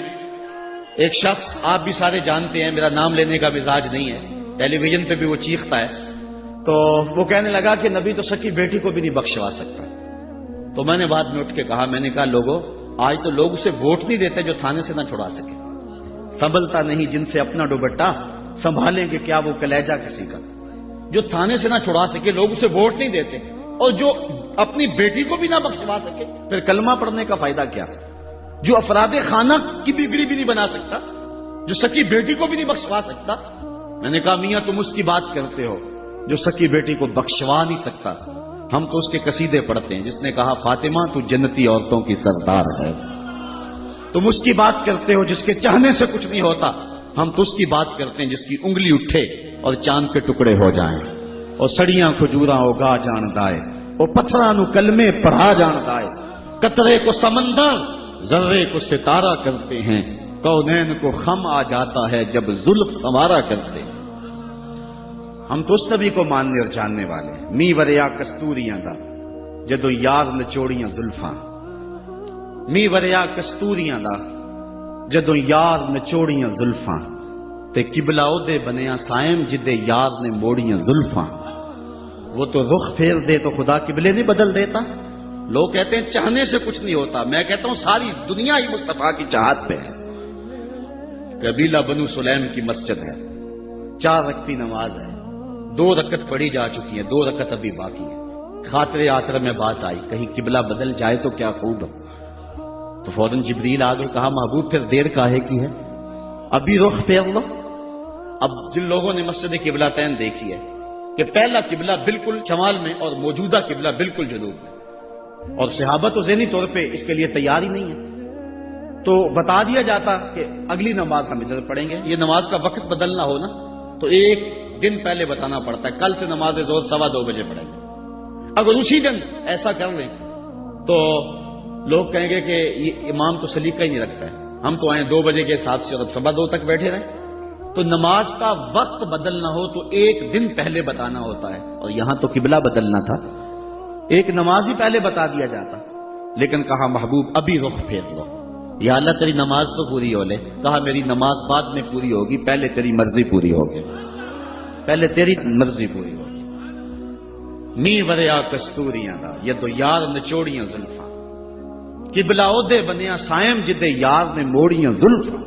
ایک شخص آپ بھی سارے جانتے ہیں، میرا نام لینے کا مزاج نہیں ہے، ٹیلی ویژن پہ بھی وہ چیختا ہے، تو وہ کہنے لگا کہ نبی تو سکی بیٹی کو بھی نہیں بخشوا سکتا۔ تو میں نے بعد میں اٹھ کے کہا، میں نے کہا لوگوں آج تو لوگ اسے ووٹ نہیں دیتے جو تھانے سے نہ چھڑا سکے، سنبھلتا نہیں جن سے اپنا دوپٹہ سنبھالیں گے کیا وہ کلیجہ کسی کا، جو تھانے سے نہ چھڑا سکے لوگ اسے ووٹ نہیں دیتے، اور جو اپنی بیٹی کو بھی نہ بخشوا سکے پھر کلمہ پڑھنے کا فائدہ کیا؟ جو افراد خانہ کی بگڑی بھی نہیں بنا سکتا، جو سکی بیٹی کو بھی نہیں بخشوا سکتا۔ میں نے کہا میاں تم اس کی بات کرتے ہو جو سکی بیٹی کو بخشوا نہیں سکتا، ہم تو اس کے قصیدے پڑھتے ہیں جس نے کہا فاطمہ تو جنتی عورتوں کی سردار ہے۔ تم اس کی بات کرتے ہو جس کے چاہنے سے کچھ نہیں ہوتا، ہم تو اس کی بات کرتے ہیں جس کی انگلی اٹھے اور چاند کے ٹکڑے ہو جائیں، اور سڑیاں کھجوراں اگا جان دائے، اور پتھراں نو کلمے پڑھا جان دائے، قطرے کو سمندر ذرے کو ستارہ کرتے ہیں، کونین کو خم آ جاتا ہے جب زلف سنوارا کرتے۔ ہم تو اس نبی کو ماننے اور جاننے والے ہیں۔ می وریا کستوریاں دا جدو یار نچوڑیاں زلفاں، می وریا کستوریاں دا جدو یار نچوڑیاں زلفاں، تے قبلہ دے بنیا سائم جدے یار نے موڑیاں زلفاں۔ وہ تو رخ پھیر دے تو خدا قبلے نہیں بدل دیتا۔ لوگ کہتے ہیں چاہنے سے کچھ نہیں ہوتا، میں کہتا ہوں ساری دنیا ہی مصطفیٰ کی چاہت پہ ہے۔ قبیلہ بنو سلیم کی مسجد ہے، 4 رکعتی نماز ہے، 2 رکعت پڑھی جا چکی ہے، 2 رکعت ابھی باقی ہے۔ خاطر آخر میں بات آئی کہیں قبلہ بدل جائے تو کیا خوب ہے، تو فوراً جبریل آ کر کہا محبوب پھر دیر کاہے کی ہے، ابھی رخ پھیر لو۔ اب جن لوگوں نے مسجد قبلتین دیکھی ہے کہ پہلا قبلہ بالکل شمال میں اور موجودہ قبلہ بالکل جنوب میں، اور صحابہ تو ذہنی طور پہ اس کے لیے تیار ہی نہیں ہے، تو بتا دیا جاتا کہ اگلی نماز ہم ادھر پڑھیں گے۔ یہ نماز کا وقت بدلنا ہو نا تو ایک دن پہلے بتانا پڑتا ہے، کل سے نماز ظہر 2:15 بجے پڑھیں گے۔ اگر اسی دن ایسا کر لیں تو لوگ کہیں گے کہ یہ امام تو سلیقہ ہی نہیں رکھتا ہے، ہم تو آئے 2 بجے کے حساب سے اور 2:15 تک بیٹھے رہیں۔ تو نماز کا وقت بدلنا ہو تو ایک دن پہلے بتانا ہوتا ہے، اور یہاں تو قبلہ بدلنا تھا، ایک نماز ہی پہلے بتا دیا جاتا، لیکن کہا محبوب ابھی رخ پھیر لو، یا اللہ تیری نماز تو پوری ہو لے۔ کہا میری نماز بعد میں پوری ہوگی، پہلے تیری مرضی پوری ہوگی، پہلے تیری مرضی پوری ہوگی۔ می وریا کستوریاں دا یہ تو یار نچوڑیاں زلفاں، قبلہ عہدے بنیا سائم جدے یار نے موڑیاں زلفاں۔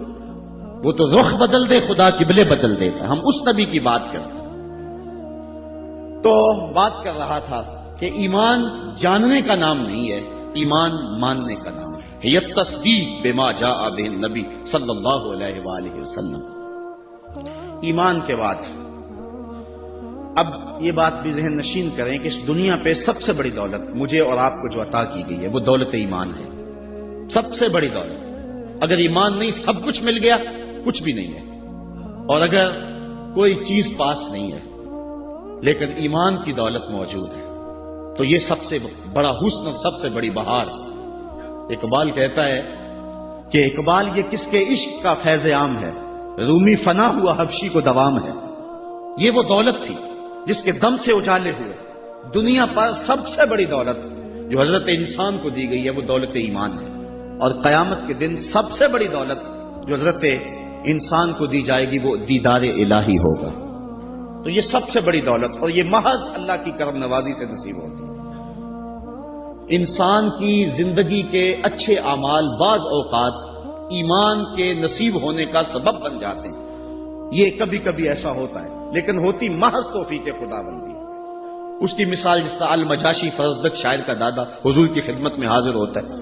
وہ تو رخ بدل دے خدا قبلے بدل دیتا، ہم اس نبی کی بات کرتے ہیں۔ تو بات کر رہا تھا کہ ایمان جاننے کا نام نہیں ہے، ایمان ماننے کا نام ہے۔ یہ تصدیق بما جاء بہ النبی صلی اللہ علیہ وآلہ وسلم۔ ایمان کے بعد اب یہ بات بھی ذہن نشین کریں کہ اس دنیا پہ سب سے بڑی دولت مجھے اور آپ کو جو عطا کی گئی ہے وہ دولت ایمان ہے، سب سے بڑی دولت۔ اگر ایمان نہیں سب کچھ مل گیا، کچھ بھی نہیں ہے، اور اگر کوئی چیز پاس نہیں ہے لیکن ایمان کی دولت موجود ہے تو یہ سب سے بڑا حسن اور سب سے بڑی بہار۔ اقبال کہتا ہے کہ اقبال یہ کس کے عشق کا فیض عام ہے، رومی فنا ہوا حبشی کو دوام ہے۔ یہ وہ دولت تھی جس کے دم سے اجالے ہوئے دنیا پر سب سے بڑی دولت جو حضرت انسان کو دی گئی ہے وہ دولت ایمان ہے، اور قیامت کے دن سب سے بڑی دولت جو حضرت انسان کو دی جائے گی وہ دیدار الہی ہوگا۔ تو یہ سب سے بڑی دولت، اور یہ محض اللہ کی کرم نوازی سے نصیب ہوتی ہے۔ انسان کی زندگی کے اچھے اعمال بعض اوقات ایمان کے نصیب ہونے کا سبب بن جاتے ہیں، یہ کبھی کبھی ایسا ہوتا ہے، لیکن ہوتی محض توفیق خداوندی۔ اس کی مثال جس طرح المجاشی فرزدق شاعر کا دادا حضور کی خدمت میں حاضر ہوتا ہے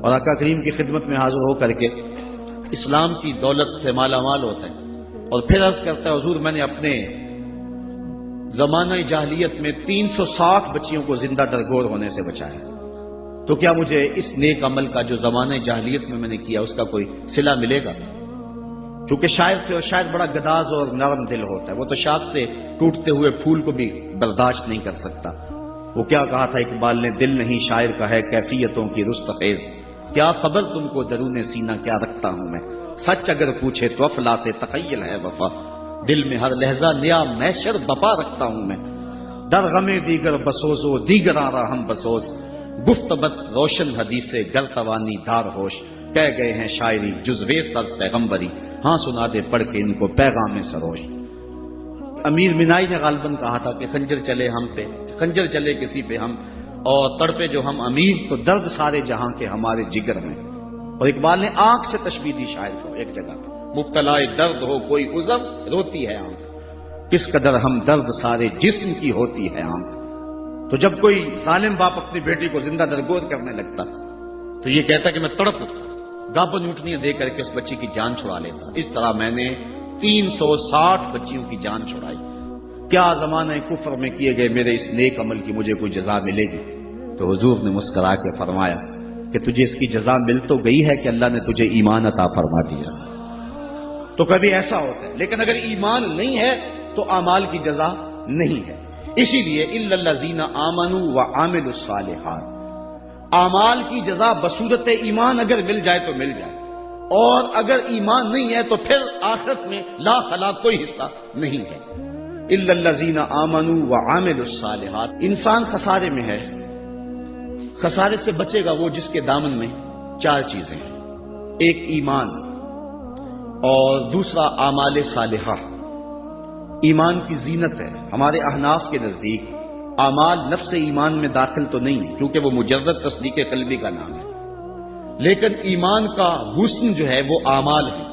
اور آقا کریم کی خدمت میں حاضر ہو کر کے اسلام کی دولت سے مالا مال ہوتا ہے، اور پھر عرض کرتا ہے حضور میں نے اپنے زمانہ جاہلیت میں 360 بچیوں کو زندہ درگور ہونے سے بچایا، تو کیا مجھے اس نیک عمل کا جو زمانہ جاہلیت میں نے کیا اس کا کوئی صلہ ملے گا؟ چونکہ شاعر تھے اور شاید بڑا گداز اور نرم دل ہوتا ہے، وہ تو شاخ سے ٹوٹتے ہوئے پھول کو بھی برداشت نہیں کر سکتا۔ وہ کیا کہا تھا اقبال نے، دل نہیں شاعر کا ہے کیفیتوں کی رست خیز، کیا خبر تم کو درون سینہ کیا رکھتا ہوں میں، سچ اگر پوچھے تو افلا سے تخیل ہے وفا، دل میں ہر لہجہ نیا محشر بپا رکھتا ہوں میں، در غمے دیگر بسوز و دیگر آرا ہم بسوز، گفتبت روشن حدیث گر توانی دار ہوش، کہہ گئے ہیں شاعری جزویز تز پیغمبری، ہاں سنا دے پڑھ کے ان کو پیغام سروش۔ امیر منائی نے غالباً کہا تھا کہ خنجر چلے ہم پہ، خنجر چلے کسی پہ ہم، اور تڑپے جو ہم امیر تو درد سارے جہاں کے ہمارے جگر میں۔ اور اقبال نے آنکھ سے تشبیہ دی شاعر کو ایک جگہ پہ، مبتلا درد ہو کوئی عذر روتی ہے آنکھ، کس قدر ہم درد سارے جسم کی ہوتی ہے آنکھ۔ تو جب کوئی ظالم باپ اپنی بیٹی کو زندہ درگور کرنے لگتا تو یہ کہتا کہ میں تڑپ اٹھتا، گابن اونٹنیاں دے کر کے اس بچی کی جان چھڑا لیتا۔ اس طرح میں نے 360 بچیوں کی جان چھڑائی، کیا زمانہ کفر میں کیے گئے میرے اس نیک عمل کی مجھے کوئی جزا ملے گی؟ تو حضور نے مسکرا کے فرمایا کہ تجھے اس کی جزا مل تو گئی ہے کہ اللہ نے تجھے ایمان عطا فرما دیا۔ تو کبھی ایسا ہوتا ہے، لیکن اگر ایمان نہیں ہے تو اعمال کی جزا نہیں ہے۔ اسی لیے الا الذین آمنوا وعملوا الصالحات، اعمال کی جزا بصورت ایمان اگر مل جائے تو مل جائے، اور اگر ایمان نہیں ہے تو پھر آخرت میں لا خلاف کوئی حصہ نہیں ہے۔ الا الذین آمنوا وعملوا الصالحات، انسان خسارے میں ہے۔ خسارے سے بچے گا وہ جس کے دامن میں 4 چیزیں ہیں، ایک ایمان، اور دوسرا اعمال صالحہ۔ ایمان کی زینت ہے، ہمارے احناف کے نزدیک اعمال نفس ایمان میں داخل تو نہیں کیونکہ وہ مجرد تصدیق قلبی کا نام ہے، لیکن ایمان کا حسن جو ہے وہ اعمال ہے۔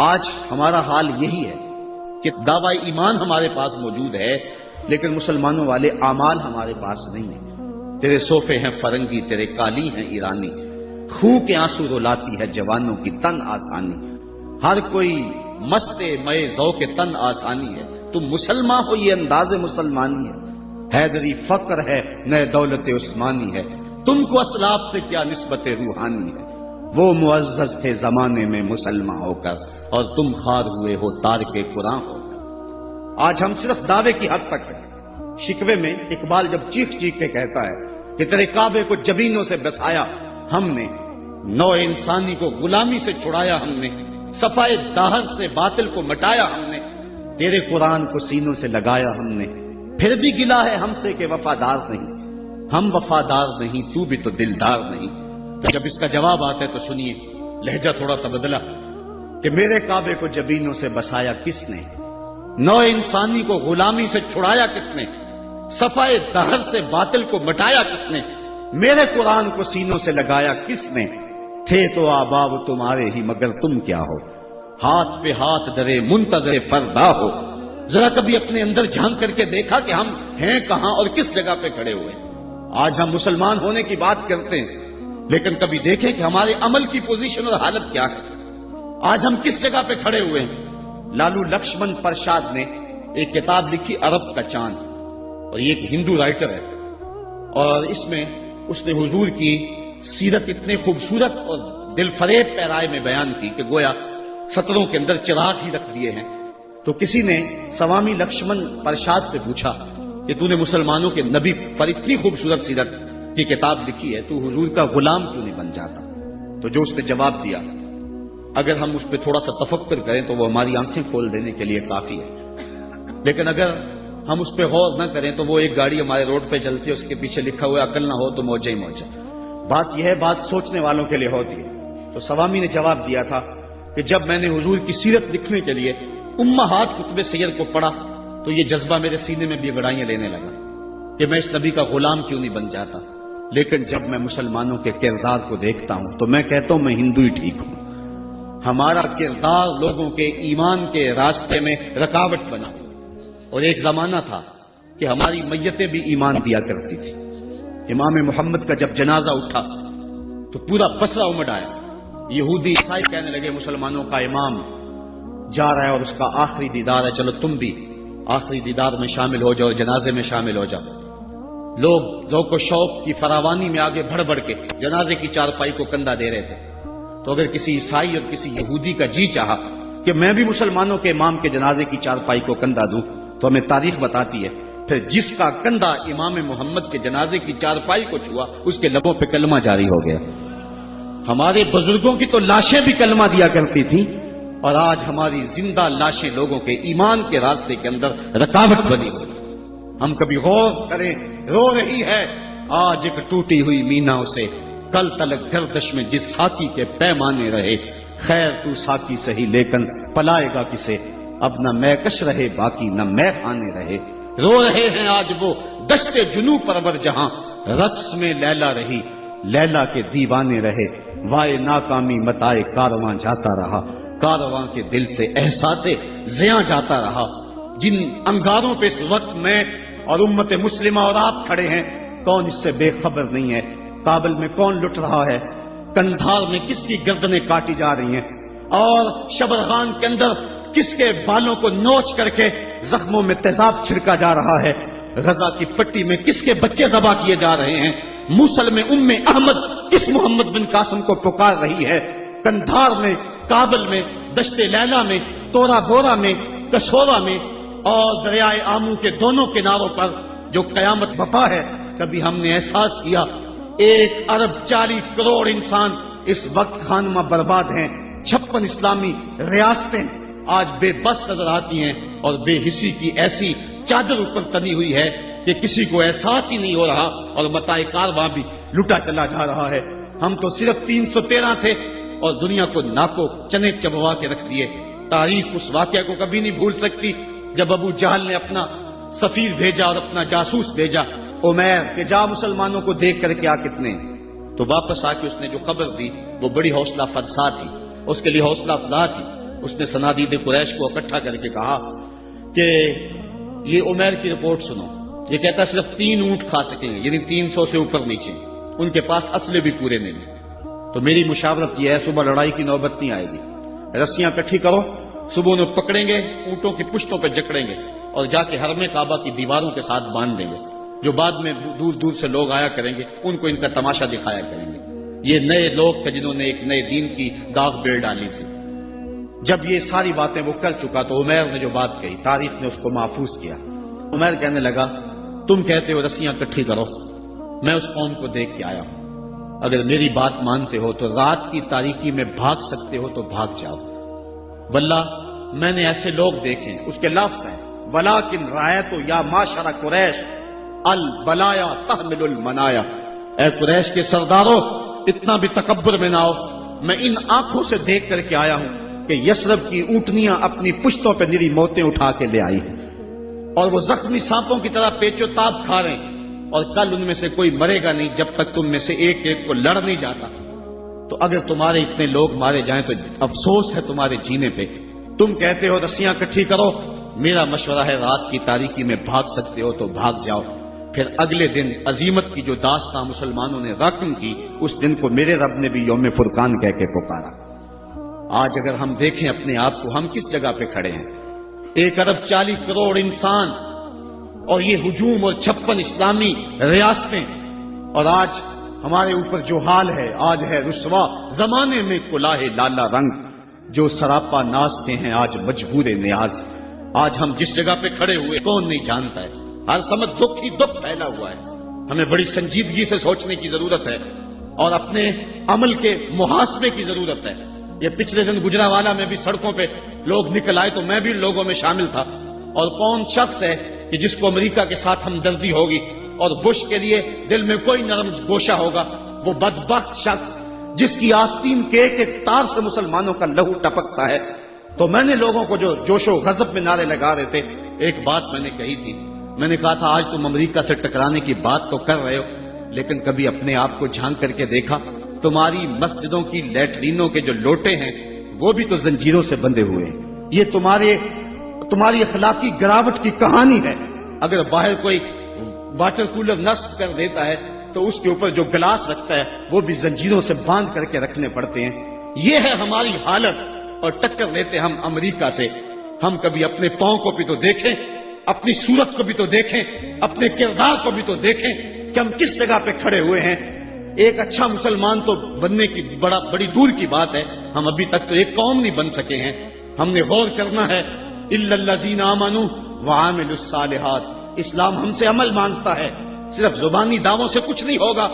آج ہمارا حال یہی ہے کہ دعوی ایمان ہمارے پاس موجود ہے لیکن مسلمانوں والے اعمال ہمارے پاس نہیں ہیں۔ تیرے صوفے ہیں فرنگی، تیرے قالی ہیں ایرانی، خون کے آنسو رلاتی ہے جوانوں کی تن آسانی، ہر کوئی مست مئے ذوق تن آسانی ہے، تم مسلمان ہو یہ انداز مسلمانی ہے، حیدری فقر ہے نئے دولت عثمانی ہے، تم کو اسلاف سے کیا نسبت روحانی ہے، وہ معزز تھے زمانے میں مسلمان ہو کر اور تم خار ہوئے ہو تارک قرآن ہو کر۔ آج ہم صرف دعوے کی حد تک ہیں، شکوے میں اقبال جب چیخ چیخ کے کہتا ہے کہ تیرے کعبے کو جبینوں سے بسایا ہم نے، نو انسانی کو غلامی سے چھڑایا ہم نے، صفائے داہر سے باطل کو مٹایا ہم نے، تیرے قرآن کو سینوں سے لگایا ہم نے، پھر بھی گلا ہے ہم سے کہ وفادار نہیں، ہم وفادار نہیں تو بھی تو دلدار نہیں۔ تو جب اس کا جواب آتا ہے تو سنیے، لہجہ تھوڑا سا بدلا کہ میرے کعبے کو جبینوں سے بسایا کس نے، نو انسانی کو غلامی سے چھڑایا کس نے، صفائے دہر سے باطل کو مٹایا کس نے، میرے قرآن کو سینوں سے لگایا کس نے، تھے تو آبا وہ تمہارے ہی مگر تم کیا ہو، ہاتھ پہ ہاتھ درے منتظر فردا ہو۔ ذرا کبھی اپنے اندر جھانک کر کے دیکھا کہ ہم ہیں کہاں اور کس جگہ پہ کھڑے ہوئے۔ آج ہم مسلمان ہونے کی بات کرتے ہیں، لیکن کبھی دیکھیں کہ ہمارے عمل کی پوزیشن اور حالت کیا ہے، آج ہم کس جگہ پہ کھڑے ہوئے ہیں۔ لالو لکشمن پرشاد نے ایک کتاب لکھی عرب کا چاند، اور یہ ایک ہندو رائٹر ہے، اور اس میں اس نے حضور کی سیرت اتنے خوبصورت اور دل فریب پیرائے میں بیان کی کہ گویا سطروں کے اندر چراغ ہی رکھ دیے ہیں۔ تو کسی نے سوامی لکشمن پرشاد سے پوچھا کہ تو نے مسلمانوں کے نبی پر اتنی خوبصورت سیرت کی کتاب لکھی ہے، تو حضور کا غلام کیوں نہیں بن جاتا؟ تو جو اس نے جواب دیا، اگر ہم اس پہ تھوڑا سا تفکر کریں تو وہ ہماری آنکھیں کھول دینے کے لیے کافی ہے، لیکن اگر ہم اس پہ غور نہ کریں تو وہ ایک گاڑی ہمارے روڈ پہ چلتی ہے، اس کے پیچھے لکھا ہوا عقل نہ ہو تو موجہ ہی موجہ۔ بات یہ ہے، بات سوچنے والوں کے لیے ہوتی ہے۔ تو سوامی نے جواب دیا تھا کہ جب میں نے حضور کی سیرت لکھنے کے لیے امہات کتب سیر کو پڑھا تو یہ جذبہ میرے سینے میں بھی گڑائیاں لینے لگا کہ میں اس نبی کا غلام کیوں نہیں بن جاتا، لیکن جب میں مسلمانوں کے کردار کو دیکھتا ہوں تو میں کہتا ہوں میں ہندو ہی ٹھیک ہوں۔ ہمارا کردار لوگوں کے ایمان کے راستے میں رکاوٹ بنا، اور ایک زمانہ تھا کہ ہماری میتیں بھی ایمان دیا کرتی تھی۔ امام محمد کا جب جنازہ اٹھا تو پورا بصرہ امڑ آیا، یہودی عیسائی کہنے لگے مسلمانوں کا امام جا رہا ہے اور اس کا آخری دیدار ہے، چلو تم بھی آخری دیدار میں شامل ہو جاؤ، جنازے میں شامل ہو جاؤ۔ لوگ ذوق و شوق کی فراوانی میں آگے بڑھ بڑھ کے جنازے کی چارپائی کو کندھا دے رہے تھے۔ تو اگر کسی عیسائی اور کسی یہودی کا جی چاہا کہ میں بھی مسلمانوں کے امام کے جنازے کی چارپائی کو کندھا دوں تو ہمیں تاریخ بتاتی ہے پھر جس کا کندھا امام محمد کے جنازے کی چارپائی کو چھوا اس کے لبوں پہ کلمہ جاری ہو گیا۔ ہمارے بزرگوں کی تو لاشیں بھی کلمہ دیا کرتی تھیں، اور آج ہماری زندہ لاشیں لوگوں کے ایمان کے راستے کے اندر رکاوٹ بنی ہوئی۔ ہم کبھی غور کریں، رو رہی ہے آج ایک ٹوٹی ہوئی مینا اسے، کل تلک گردش میں جس ساکی کے پیمانے رہے، خیر تو ساکی سہی لیکن پلائے گا کسے، اب نہ میں کش رہے باقی نہ میں خانے رہے۔ رو رہے ہیں آج وہ دشت جنو پرور جہاں، رقص میں لیلا رہی لیلا کے دیوانے رہے، وائے ناکامی متائے کارواں جاتا رہا، کارواں کے دل سے احساس زیاں جاتا رہا۔ جن انگاروں پہ اس وقت میں اور امت مسلمہ اور آپ کھڑے ہیں، کون اس سے بے خبر نہیں ہے؟ کابل میں کون لٹ رہا ہے؟ کندھار میں کس کی گردنیں کاٹی جا رہی ہیں؟ اور شبرغان کے اندر کس کے بالوں کو نوچ کر کے زخموں میں تیزاب چھڑکا جا رہا ہے؟ غزہ کی پٹی میں کس کے بچے ذبح کیے جا رہے ہیں؟ موصل میں ام احمد کس محمد بن قاسم کو پکار رہی ہے؟ کندھار میں، کابل میں، دشت لیلا میں، تورا بورا میں، کشورا میں اور دریائے آمو کے دونوں کناروں پر جو قیامت بپا ہے، کبھی ہم نے احساس کیا 1 ارب 40 کروڑ انسان اس وقت خانمہ برباد ہیں، 56 اسلامی ریاستیں آج بے بس نظر آتی ہیں، اور بے حسی کی ایسی چادر اوپر تنی ہوئی ہے کہ کسی کو احساس ہی نہیں ہو رہا، اور متاع کارواں بھی لٹا چلا جا رہا ہے۔ ہم تو صرف 313 تھے اور دنیا کو ناکو چنے چبوا کے رکھ دیے۔ تاریخ اس واقعہ کو کبھی نہیں بھول سکتی جب ابو جہل نے اپنا سفیر بھیجا اور اپنا جاسوس بھیجا عمیر کہ جا مسلمانوں کو دیکھ کر کے آ کتنے، تو واپس آ کے اس نے جو خبر دی وہ بڑی حوصلہ افزا تھی، اس کے لیے حوصلہ افزا تھی۔ اس نے صنادید قریش کو اکٹھا کر کے کہا کہ یہ عمیر کی رپورٹ سنو، یہ کہتا صرف 3 اونٹ کھا سکیں گے، یعنی 300 سے اوپر نیچے، ان کے پاس اسلحے بھی پورے نہیں ہیں۔ تو میری مشاورت یہ ہے صبح لڑائی کی نوبت نہیں آئے گی. رسیاں اکٹھی کرو, صبح انہیں پکڑیں گے, اونٹوں کی پشتوں پہ جکڑیں گے اور جا کے حرم کعبہ کی دیواروں کے ساتھ باندھ دیں گے. جو بعد میں دور دور سے لوگ آیا کریں گے ان کو ان کا تماشا دکھایا کریں گے. یہ نئے لوگ تھے جنہوں نے ایک نئے دین کی داغ بیل ڈالی تھی. جب یہ ساری باتیں وہ کر چکا تو عمیر نے جو بات کہی تاریخ نے اس کو محفوظ کیا. عمیر کہنے لگا تم کہتے ہو رسیاں اکٹھی کرو, میں اس قوم کو دیکھ کے آیا ہوں, اگر میری بات مانتے ہو تو رات کی تاریکی میں بھاگ سکتے ہو تو بھاگ جاؤ. واللہ میں نے ایسے لوگ دیکھے, اس کے لفظ ہیں ولیکن رایت یا معاشر قریش البلایا تحمل المنایا. اے قریش کے سرداروں اتنا بھی تکبر میں نہ ہو, میں ان آنکھوں سے دیکھ کر کے آیا ہوں کہ یثرب کی اونٹنیاں اپنی پشتوں پہ نری موتیں اٹھا کے لے آئی ہیں اور وہ زخمی سانپوں کی طرح پیچو تاب کھا رہے ہیں, اور کل ان میں سے کوئی مرے گا نہیں جب تک تم میں سے ایک ایک کو لڑ نہیں جاتا. تو اگر تمہارے اتنے لوگ مارے جائیں تو افسوس ہے تمہارے جینے پہ. تم کہتے ہو رسیاں اکٹھی کرو, میرا مشورہ ہے رات کی تاریکی میں بھاگ سکتے ہو تو بھاگ جاؤ. پھر اگلے دن عظیمت کی جو داستان مسلمانوں نے رقم کی, اس دن کو میرے رب نے بھی یوم فرقان کہہ کے پکارا. آج اگر ہم دیکھیں اپنے آپ کو, ہم کس جگہ پہ کھڑے ہیں؟ 1 ارب 40 کروڑ انسان اور یہ ہجوم اور 56 اسلامی ریاستیں, اور آج ہمارے اوپر جو حال ہے, آج ہے رسوا زمانے میں کلاه لالا رنگ, جو سراپا نازتے ہیں آج مجبور نیاز. آج ہم جس جگہ پہ کھڑے ہوئے کون نہیں جانتا ہے, ہر سمجھ دکھ ہی دکھ پھیلا ہوا ہے. ہمیں بڑی سنجیدگی سے سوچنے کی ضرورت ہے اور اپنے عمل کے محاسبے کی ضرورت ہے. یہ پچھلے دن گجرانوالہ میں بھی سڑکوں پہ لوگ نکل آئے تو میں بھی لوگوں میں شامل تھا, اور کون شخص ہے کہ جس کو امریکہ کے ساتھ ہمدردی ہوگی اور بش کے لیے دل میں کوئی نرم گوشہ ہوگا؟ وہ بدبخت شخص جس کی آستین کے ایک تار سے مسلمانوں کا لہو ٹپکتا ہے. تو میں نے لوگوں کو جو جوش و غضب میں نعرے لگا رہے تھے, ایک بات میں نے کہی تھی, میں نے کہا تھا آج تم امریکہ سے ٹکرانے کی بات تو کر رہے ہو, لیکن کبھی اپنے آپ کو جھانک کر کے دیکھا تمہاری مسجدوں کی لیٹرینوں کے جو لوٹے ہیں وہ بھی تو زنجیروں سے بندھے ہوئے ہیں. یہ تمہاری اخلاقی گراوٹ کی کہانی ہے. اگر باہر کوئی واٹر کولر نصب کر دیتا ہے تو اس کے اوپر جو گلاس رکھتا ہے وہ بھی زنجیروں سے باندھ کر کے رکھنے پڑتے ہیں. یہ ہے ہماری حالت, اور ٹکر لیتے ہم امریکہ سے. ہم کبھی اپنے پاؤں کو بھی تو دیکھیں, اپنی صورت کو بھی تو دیکھیں, اپنے کردار کو بھی تو دیکھیں کہ ہم کس جگہ پہ کھڑے ہوئے ہیں. ایک اچھا مسلمان تو بننے کی بڑی دور کی بات ہے, ہم ابھی تک تو ایک قوم نہیں بن سکے ہیں. ہم نے غور کرنا ہے. الا الذین آمنوا وعملوا الصالحات. اسلام ہم سے عمل مانگتا ہے, صرف زبانی دعووں سے کچھ نہیں ہوگا.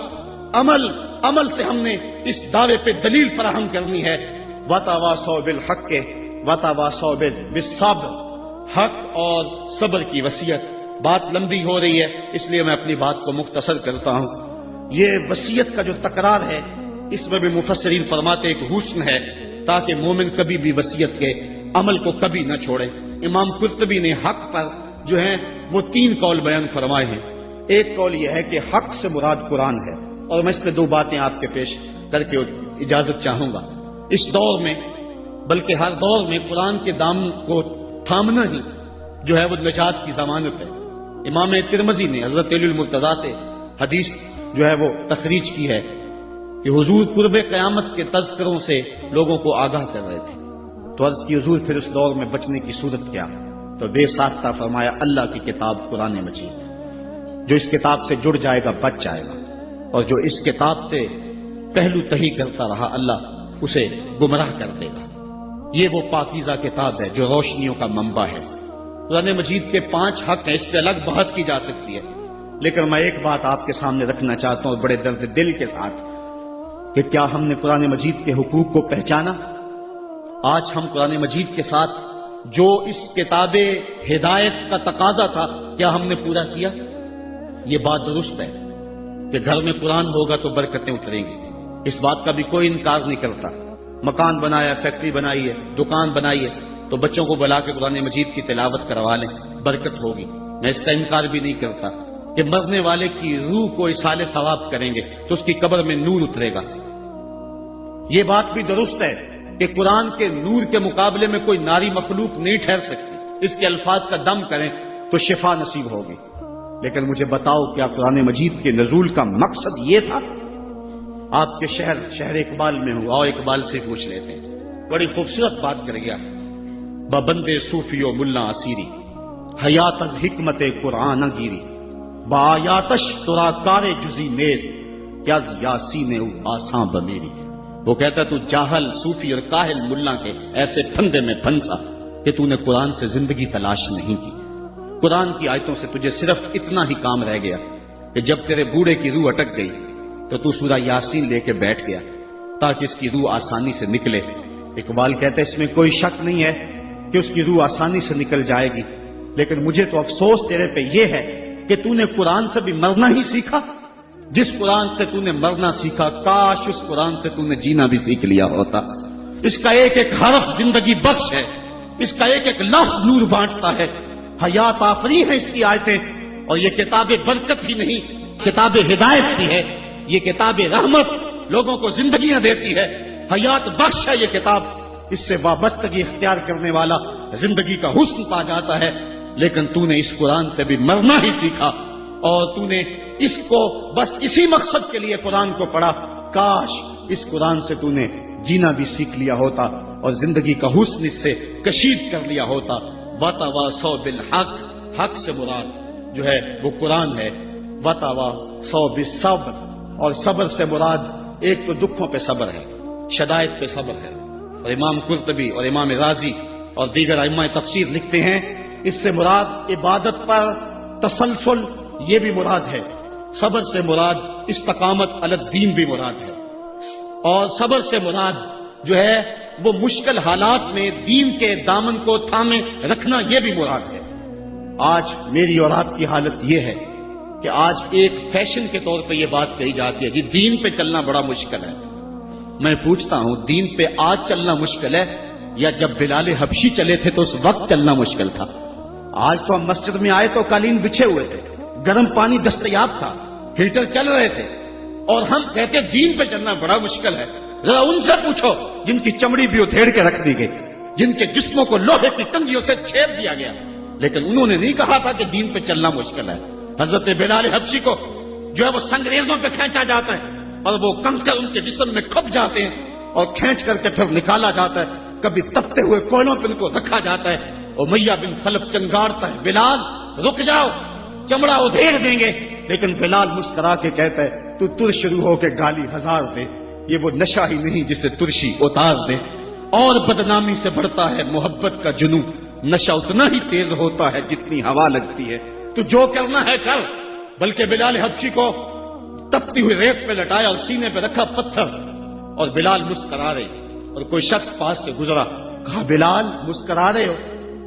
عمل سے ہم نے اس دعوے پہ دلیل فراہم کرنی ہے. وتواصوا بالحق وتواصوا بالصبر. حق اور صبر کی وصیت. بات لمبی ہو رہی ہے اس لیے میں اپنی بات کو مختصر کرتا ہوں. یہ وصیت کا جو تکرار ہے اس میں بھی مفسرین فرماتے ایک حسن ہے تاکہ مومن کبھی بھی وصیت کے عمل کو کبھی نہ چھوڑے. امام قرطبی نے حق پر جو ہیں وہ 3 قول بیان فرمائے ہیں. ایک قول یہ ہے کہ حق سے مراد قرآن ہے, اور میں اس میں 2 باتیں آپ کے پیش کر کے اجازت چاہوں گا. اس دور میں بلکہ ہر دور میں قرآن کے دامن کو تھامنا ہی جو ہے وہ نجات کی ضمانت ہے. امام ترمذی نے حضرت علی المرتضیٰ سے حدیث جو ہے وہ تخریج کی ہے کہ حضور قرب قیامت کے تذکروں سے لوگوں کو آگاہ کر رہے تھے. تو عرض کی حضور پھر اس دور میں بچنے کی صورت کیا؟ تو بے ساختہ فرمایا اللہ کی کتاب قرآن مجید, جو اس کتاب سے جڑ جائے گا بچ جائے گا, اور جو اس کتاب سے پہلو تہی کرتا رہا اللہ اسے گمراہ کر دے گا. یہ وہ پاکیزہ کتاب ہے جو روشنیوں کا منبع ہے. قرآن مجید کے 5 حق ہیں, اس پہ الگ بحث کی جا سکتی ہے, لیکن میں ایک بات آپ کے سامنے رکھنا چاہتا ہوں بڑے درد دل کے ساتھ کہ کیا ہم نے قرآن مجید کے حقوق کو پہچانا؟ آج ہم قرآن مجید کے ساتھ جو اس کتاب ہدایت کا تقاضا تھا کیا ہم نے پورا کیا؟ یہ بات درست ہے کہ گھر میں قرآن ہوگا تو برکتیں اتریں گی, اس بات کا بھی کوئی انکار نہیں کرتا. مکان بنایا, فیکٹری بنائی ہے, دکان بنائی ہے, تو بچوں کو بلا کے قرآن مجید کی تلاوت کروا لیں, برکت ہوگی. میں اس کا انکار بھی نہیں کرتا کہ مرنے والے کی روح کو اصالے ثواب کریں گے تو اس کی قبر میں نور اترے گا. یہ بات بھی درست ہے کہ قرآن کے نور کے مقابلے میں کوئی ناری مخلوق نہیں ٹھہر سکتی. اس کے الفاظ کا دم کریں تو شفا نصیب ہوگی. لیکن مجھے بتاؤ کیا قرآن مجید کے نزول کا مقصد یہ تھا آپ کے شہر اقبال میں ہوں، اور اقبال سے پوچھ لیتے ہیں، بڑی خوبصورت بات کر گیا، ببندے صوفی و ملا اسیری حیات از حکمت قرآن گیری بآیاتش ترا کار جزی نیز کیا یاسین او آساں بمیری۔ وہ کہتا تو جاہل صوفی اور کاہل ملا کے ایسے پھندے میں پھنسا کہ تو نے قرآن سے زندگی تلاش نہیں کی، قرآن کی آیتوں سے تجھے صرف اتنا ہی کام رہ گیا کہ جب تیرے بوڑھے کی روح اٹک گئی تو سورہ یاسین لے کے بیٹھ گیا تاکہ اس کی روح آسانی سے نکلے۔ اقبال کہتے اس میں کوئی شک نہیں ہے کہ اس کی روح آسانی سے نکل جائے گی، لیکن مجھے تو افسوس تیرے پہ یہ ہے کہ تو نے قرآن سے بھی مرنا ہی سیکھا۔ جس قرآن سے تو نے مرنا سیکھا، کاش اس قرآن سے تو نے جینا بھی سیکھ لیا ہوتا۔ اس کا ایک ایک حرف زندگی بخش ہے، اس کا ایک ایک لفظ نور بانٹتا ہے، حیات آفری ہے اس کی آیتیں، اور یہ کتاب برکت ہی نہیں، کتاب ہدایت بھی ہے، یہ کتاب رحمت لوگوں کو زندگیاں دیتی ہے، حیات بخش ہے یہ کتاب، اس سے وابستگی اختیار کرنے والا زندگی کا حسن پا جاتا ہے۔ لیکن تو نے اس قرآن سے بھی مرنا ہی سیکھا، اور تو نے اس کو بس اسی مقصد کے لیے قرآن کو پڑھا، کاش اس قرآن سے تو نے جینا بھی سیکھ لیا ہوتا اور زندگی کا حسن اس سے کشید کر لیا ہوتا۔ وَتَوَاصَوْا بِالْحَقِّ، حق سے مراد جو ہے وہ قرآن ہے، وَتَوَاصَوْا بِالصَّبْرِ، اور صبر سے مراد ایک تو دکھوں پہ صبر ہے، شدائد پہ صبر ہے، اور امام قرطبی اور امام رازی اور دیگر ائمہ تفسیر لکھتے ہیں اس سے مراد عبادت پر تسلسل یہ بھی مراد ہے، صبر سے مراد استقامت علی الدین بھی مراد ہے، اور صبر سے مراد جو ہے وہ مشکل حالات میں دین کے دامن کو تھامے رکھنا یہ بھی مراد ہے۔ آج میری اور آپ کی حالت یہ ہے کہ آج ایک فیشن کے طور پہ یہ بات کہی جاتی ہے جی دین پہ چلنا بڑا مشکل ہے۔ میں پوچھتا ہوں دین پہ آج چلنا مشکل ہے یا جب بلال حبشی چلے تھے تو اس وقت چلنا مشکل تھا؟ آج تو ہم مسجد میں آئے تو قالین بچھے ہوئے تھے، گرم پانی دستیاب تھا، ہیٹر چل رہے تھے، اور ہم کہتے دین پہ چلنا بڑا مشکل ہے۔ ذرا ان سے پوچھو جن کی چمڑی بھی ادھیڑ کے رکھ دی گئی، جن کے جسموں کو لوہے کی کنگھیوں سے چھید دیا گیا، لیکن انہوں نے نہیں کہا تھا کہ دین پہ چلنا مشکل ہے۔ حضرت بلال حبشی کو جو ہے وہ سنگریزوں پہ کھینچا جاتا ہے اور وہ کنکر ان کے جسم میں کھپ جاتے ہیں اور کھینچ کر کے پھر نکالا جاتا ہے، کبھی تپتے ہوئے کوئلوں پہ ان کو رکھا جاتا ہے، امیہ بن خلف چنگارتا ہے بلال رک جاؤ چمڑا ادھیڑ دیں گے، لیکن بلال مسکرا کے کہتا ہے تو تر شروع ہو کے گالی ہزار دے، یہ وہ نشہ ہی نہیں جسے ترشی اتار دے۔ اور بدنامی سے بڑھتا ہے محبت کا جنون، نشہ اتنا ہی تیز ہوتا ہے جتنی ہوا لگتی ہے، تو جو کرنا ہے کر۔ بلکہ بلال حبشی کو تپتی ہوئی ریت پہ لٹایا اور سینے پہ رکھا پتھر، اور بلال مسکرا رہے، اور کوئی شخص پاس سے گزرا، کہا بلال مسکرا رہے ہو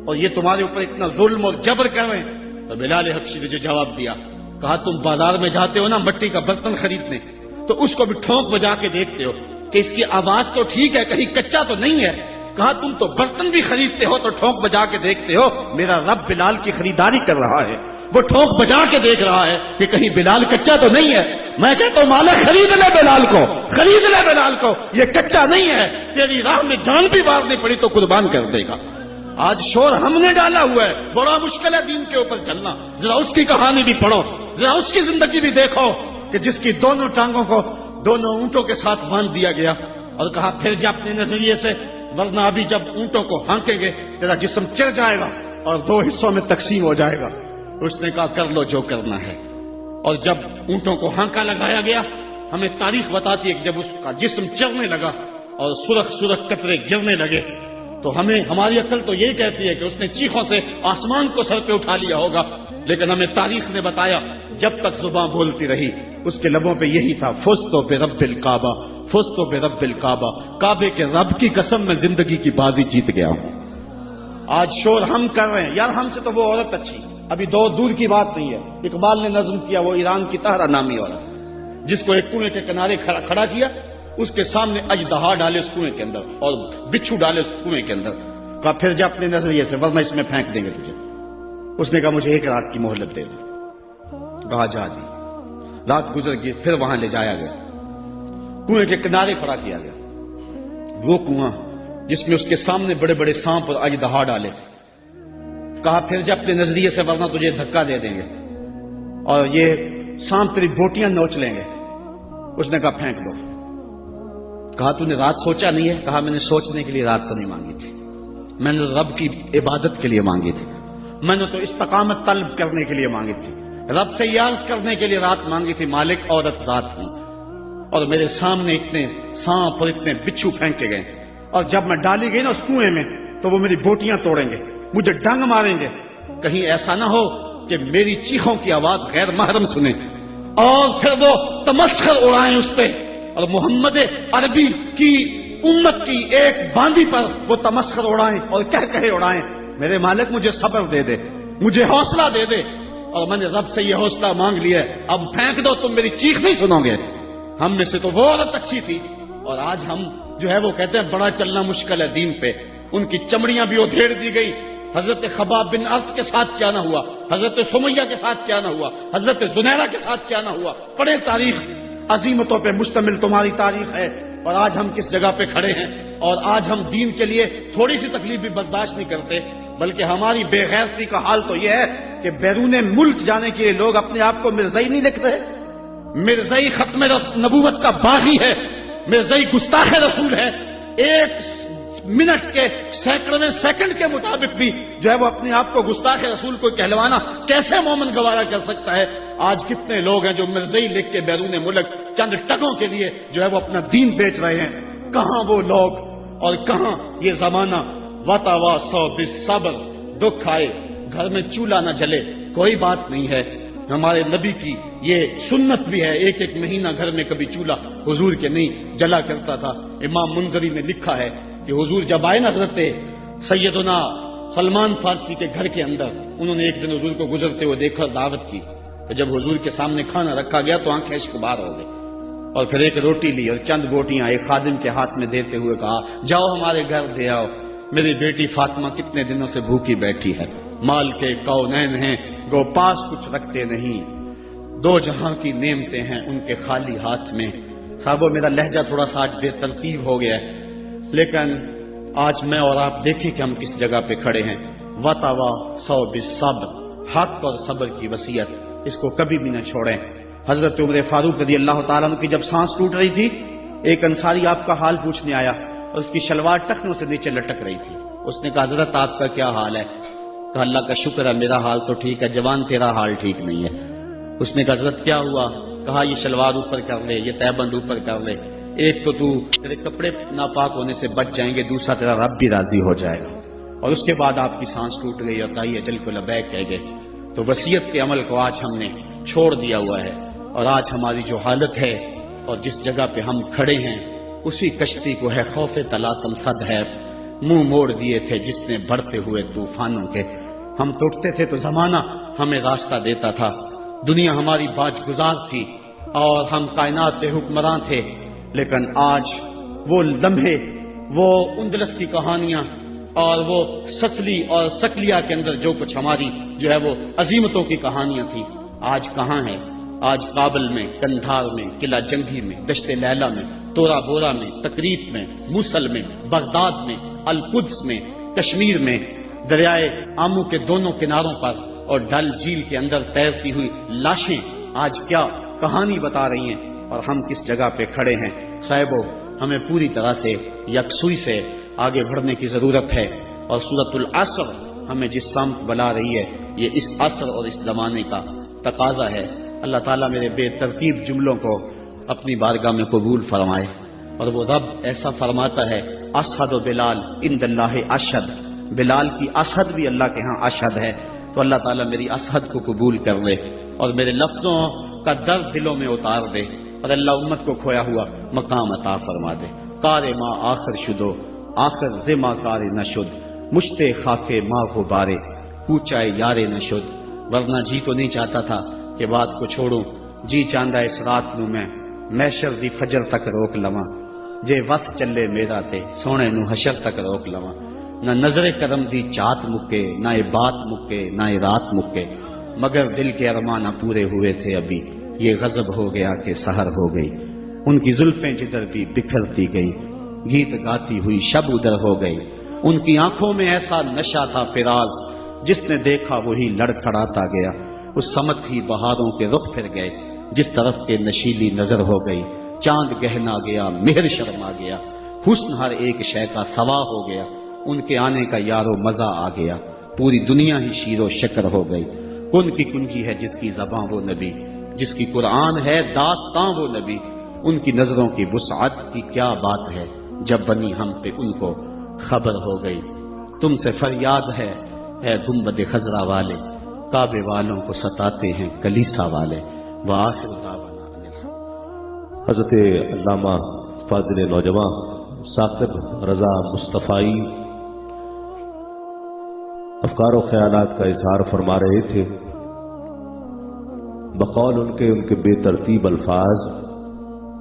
اور یہ تمہارے اوپر اتنا ظلم اور جبر کر رہے ہیں؟ تو بلال حبشی نے جو جواب دیا، کہا تم بازار میں جاتے ہو نا مٹی کا برتن خریدنے، تو اس کو بھی ٹھونک بجا کے دیکھتے ہو کہ اس کی آواز تو ٹھیک ہے کہیں کچا تو نہیں ہے، کہا تم تو برتن بھی خریدتے ہو تو ٹھونک بجا کے دیکھتے ہو، میرا رب بلال کی خریداری کر رہا ہے، وہ ٹھونک بجا کے دیکھ رہا ہے کہ کہیں بلال کچا تو نہیں ہے۔ میں کہتا ہوں مالک خرید لے بلال کو، خرید لے بلال کو، یہ کچا نہیں ہے، تیری راہ میں جان بھی مارنی پڑی تو قربان کر دے گا۔ آج شور ہم نے ڈالا ہوا ہے، بڑا مشکل ہے دین کے اوپر چلنا۔ ذرا اس کی کہانی بھی پڑھو، ذرا اس کی زندگی بھی دیکھو کہ جس کی دونوں ٹانگوں کو دونوں اونٹوں کے ساتھ باندھ دیا گیا اور کہا پھر جا اپنے نظریے سے، ورنہ ابھی جب اونٹوں کو ہانکیں گے تیرا جسم چر جائے گا اور دو حصوں میں تقسیم ہو جائے گا۔ اس نے کہا کر لو جو کرنا ہے، اور جب اونٹوں کو ہانکا لگایا گیا، ہمیں تاریخ بتاتی ہے کہ جب اس کا جسم چرنے لگا اور سرخ سرخ قطرے گرنے لگے تو ہماری عقل تو یہی کہتی ہے کہ اس نے چیخوں سے آسمان کو سر پہ اٹھا لیا ہوگا، لیکن ہمیں تاریخ نے بتایا جب تک زباں بولتی رہی اس کے لبوں پہ یہی تھا، فزت برب الکعبہ، فزت برب الکعبہ، کعبے کے رب کی قسم میں زندگی کی بازی جیت گیا ہوں۔ آج شور ہم کر رہے ہیں، یار ہم سے تو وہ عورت اچھی، ابھی دور کی بات نہیں ہے، اقبال نے نظم کیا وہ ایران کی طاہرہ نامی عورت، جس کو ایک کنویں کے کنارے کھڑا کیا، اس کے سامنے اژدہا ڈالے اس کنویں کے اندر اور بچھو ڈالے اس کنویں کے اندر، کہا پھر جا اپنے نظریے سے ورنہ اس میں پھینک دیں گے تجھے۔ اس نے کہا مجھے ایک رات کی مہلت دے دو، کہا جا دی، رات گزر گئی، پھر وہاں لے جایا گیا، کنویں کے کنارے کھڑا کیا گیا، وہ کنواں جس میں اس کے سامنے بڑے بڑے سانپ اور اژدہا ڈالے تھے، کہا پھر جا اپنے نظریے سے ورنہ تجھے دھکا دے دیں گے اور یہ سانپ تیری بوٹیاں نوچ لیں گے۔ اس نے کہا پھینک دو، کہا تو نے رات سوچا نہیں ہے؟ کہا میں نے سوچنے کے لیے رات تو نہیں مانگی تھی، میں نے رب کی عبادت کے لیے مانگی تھی، میں نے تو استقامت طلب کرنے کے لیے مانگی تھی، رب سے یہ عرض کرنے کے لیے رات مانگی تھی مالک عورت ذات ہوں، اور میرے سامنے اتنے سانپ اور اتنے بچھو پھینکے گئے، اور جب میں ڈالی گئی نا اس کنویں میں تو وہ میری بوٹیاں توڑیں گے، مجھے ڈنگ ماریں گے، کہیں ایسا نہ ہو کہ میری چیخوں کی آواز غیر محرم سنیں اور پھر وہ تمسخر اڑائیں اس پہ، اور محمد عربی کی امت کی ایک باندی پر وہ تمسخر اڑائیں اور کہے اڑائیں۔ میرے مالک مجھے صبر دے دے، مجھے حوصلہ دے دے، اور میں نے رب سے یہ حوصلہ مانگ لیا ہے، اب پھینک دو تم میری چیخ نہیں سنو گے۔ ہم میں سے تو وہ عورت اچھی تھی، اور آج ہم جو ہے وہ کہتے ہیں بڑا چلنا مشکل ہے دین پہ، ان کی چمڑیاں بھی ادھیڑ دی گئی۔ حضرت خباب بن ارت کے ساتھ کیا نہ ہوا، حضرت سمیہ کے ساتھ کیا نہ ہوا، حضرت زنیرہ کے ساتھ کیا نہ ہوا۔ پڑھیں تاریخ، عظیمتوں پہ مشتمل تمہاری تاریخ ہے، اور آج ہم کس جگہ پہ کھڑے ہیں، اور آج ہم دین کے لیے تھوڑی سی تکلیف بھی برداشت نہیں کرتے، بلکہ ہماری بے غیرتی کا حال تو یہ ہے کہ بیرون ملک جانے کے لیے لوگ اپنے آپ کو مرزائی نہیں لکھ رہے۔ مرزائی ختم نبوت کا باغی ہے، مرزائی گستاخ رسول ہے، ایک منٹ کے سینکڑویں سیکنڈ کے مطابق بھی جو ہے وہ اپنے آپ کو گستاخ رسول کو کہلوانا کیسے مومن گوارا کر سکتا ہے؟ آج کتنے لوگ ہیں جو مرزائی لکھ کے بیرون ملک چند ٹکوں کے لیے جو ہے وہ اپنا دین بیچ رہے ہیں۔ کہاں وہ لوگ اور کہاں یہ زمانہ؟ وتوا سو بالصبر، دکھ آئے گھر میں چولہا نہ جلے کوئی بات نہیں ہے، ہمارے نبی کی یہ سنت بھی ہے، ایک ایک مہینہ گھر میں کبھی چولہا حضور کے نہیں جلا کرتا تھا۔ امام منذری نے لکھا ہے کہ حضور جب آئے نا حضرت سیدنا سلمان فارسی کے گھر کے اندر، انہوں نے ایک دن حضور کو گزرتے ہوئے دیکھا، دعوت کی، تو جب حضور کے سامنے کھانا رکھا گیا تو آنکھیں اشکبار ہو گئی، اور پھر ایک روٹی لی اور چند بوٹیاں ایک خادم کے ہاتھ میں دیتے ہوئے کہا جاؤ ہمارے گھر دے آؤ، میری بیٹی فاطمہ کتنے دنوں سے بھوکی بیٹھی ہے، مال کے کونین ہیں گو پاس کچھ رکھتے نہیں، دو جہاں کی نعمتیں ہیں ان کے خالی ہاتھ میں۔ صاحبو میرا لہجہ تھوڑا سا آج بے ترتیب ہو گیا ہے، لیکن آج میں اور آپ دیکھیں کہ ہم کس جگہ پہ کھڑے ہیں۔ وتوا سو بالصبر، حق اور صبر کی وصیت، اس کو کبھی بھی نہ چھوڑیں۔ حضرت عمر فاروق رضی اللہ تعالیٰ عنہ کی جب سانس ٹوٹ رہی تھی، ایک انصاری آپ کا حال پوچھنے آیا، اور اس کی شلوار ٹخنوں سے نیچے لٹک رہی تھی۔ اس نے کہا حضرت آپ کا کیا حال ہے؟ کہا اللہ کا شکر ہے میرا حال تو ٹھیک ہے، جوان تیرا حال ٹھیک نہیں ہے۔ اس نے کہا حضرت کیا ہوا؟ کہا یہ شلوار اوپر کر لے، یہ تہبند اوپر کر لے، ایک تو تیرے کپڑے ناپاک ہونے سے بچ جائیں گے، دوسرا تیرا رب بھی راضی ہو جائے گا۔ اور اس کے بعد آپ کی سانس ٹوٹ گئی اور دائی اجل کو لبیک کہہ گئے۔ تو وصیت کے عمل کو آج ہم نے چھوڑ دیا ہوا ہے، اور آج ہماری جو حالت ہے اور جس جگہ پہ ہم کھڑے ہیں اسی کشتی کو ہے خوف تلاطم صد ہے منہ موڑ دیے تھے جس نے بڑھتے ہوئے طوفانوں کے۔ ہم ٹوٹتے تھے تو زمانہ ہمیں راستہ دیتا تھا، دنیا ہماری باج گزار تھی اور ہم کائنات کے حکمراں تھے، لیکن آج وہ لمحے، وہ اندلس کی کہانیاں اور وہ سسلی اور سکلیا کے اندر جو کچھ ہماری جو ہے وہ عظیمتوں کی کہانیاں تھیں، آج کہاں ہے؟ آج کابل میں، کندھار میں، قلعہ جنگی میں، دشت لیلا میں، تورا بورا میں، تقریب میں، موصل میں، بغداد میں، القدس میں، کشمیر میں، دریائے آمو کے دونوں کناروں پر اور ڈل جھیل کے اندر تیرتی ہوئی لاشیں آج کیا کہانی بتا رہی ہیں، اور ہم کس جگہ پہ کھڑے ہیں۔ صاحبو ہمیں پوری طرح سے یکسوئی سے آگے بڑھنے کی ضرورت ہے، اور سورۃ العصر ہمیں جس سمت بلا رہی ہے یہ اس عصر اور اس زمانے کا تقاضا ہے۔ اللہ تعالیٰ میرے بے ترتیب جملوں کو اپنی بارگاہ میں قبول فرمائے، اور وہ رب ایسا فرماتا ہے اشہد و بلال عند اللہ اشہد، بلال کی اشہد بھی اللہ کے ہاں اشہد ہے، تو اللہ تعالیٰ میری اشہد کو قبول کر لے اور میرے لفظوں کا درد دلوں میں اتار دے، اور اللہ امت کو کھویا ہوا مقام عطا فرما دے۔ کار ما آخر شدو آخر زما کار نشد، مشتے خاکے ماں غبارے کوچائے یارے نشد۔ ورنہ جی تو نہیں چاہتا تھا کہ بات کو چھوڑوں، جی چاندہ اس رات نو میں محشر دی فجر تک روک لواں، جے وس چلے میرا تے سونے نو حشر تک روک لواں۔ نہ نظر کرم دی چات مکے، نہ یہ بات مکے، نہ یہ رات مکے، مگر دل کے ارمانہ پورے ہوئے تھے ابھی، یہ غضب ہو گیا کہ سحر ہو گئی۔ ان کی زلفیں جدھر بھی بکھرتی گئی، گیت گاتی ہوئی شب ادھر ہو گئی۔ ان کی آنکھوں میں ایسا نشہ تھا فراز، جس نے دیکھا وہی لڑکھڑاتا گیا۔ اس سمت ہی بہاروں کے رخ پھر گئے، جس طرف کے نشیلی نظر ہو گئی۔ چاند گہنا گیا، مہر شرما گیا، حسن ہر ایک شے کا سوا ہو گیا، ان کے آنے کا یارو مزہ آ گیا، پوری دنیا ہی شیر و شکر ہو گئی۔ کن کی کنجی ہے جس کی زباں وہ نبی، جس کی قرآن ہے داستاں وہ نبی، ان کی نظروں کی وسعت کی کیا بات ہے، جب بنی ہم پہ ان کو خبر ہو گئی۔ تم سے فریاد ہے اے گنبد خضرا والے، کعبے والوں کو ستاتے ہیں کلیسا والے۔ وآخر دعوانا حضرت علامہ فاضل نوجوان ثاقب رضا مصطفی افکار و خیالات کا اظہار فرما رہے تھے۔ بقول ان کے بے ترتیب الفاظ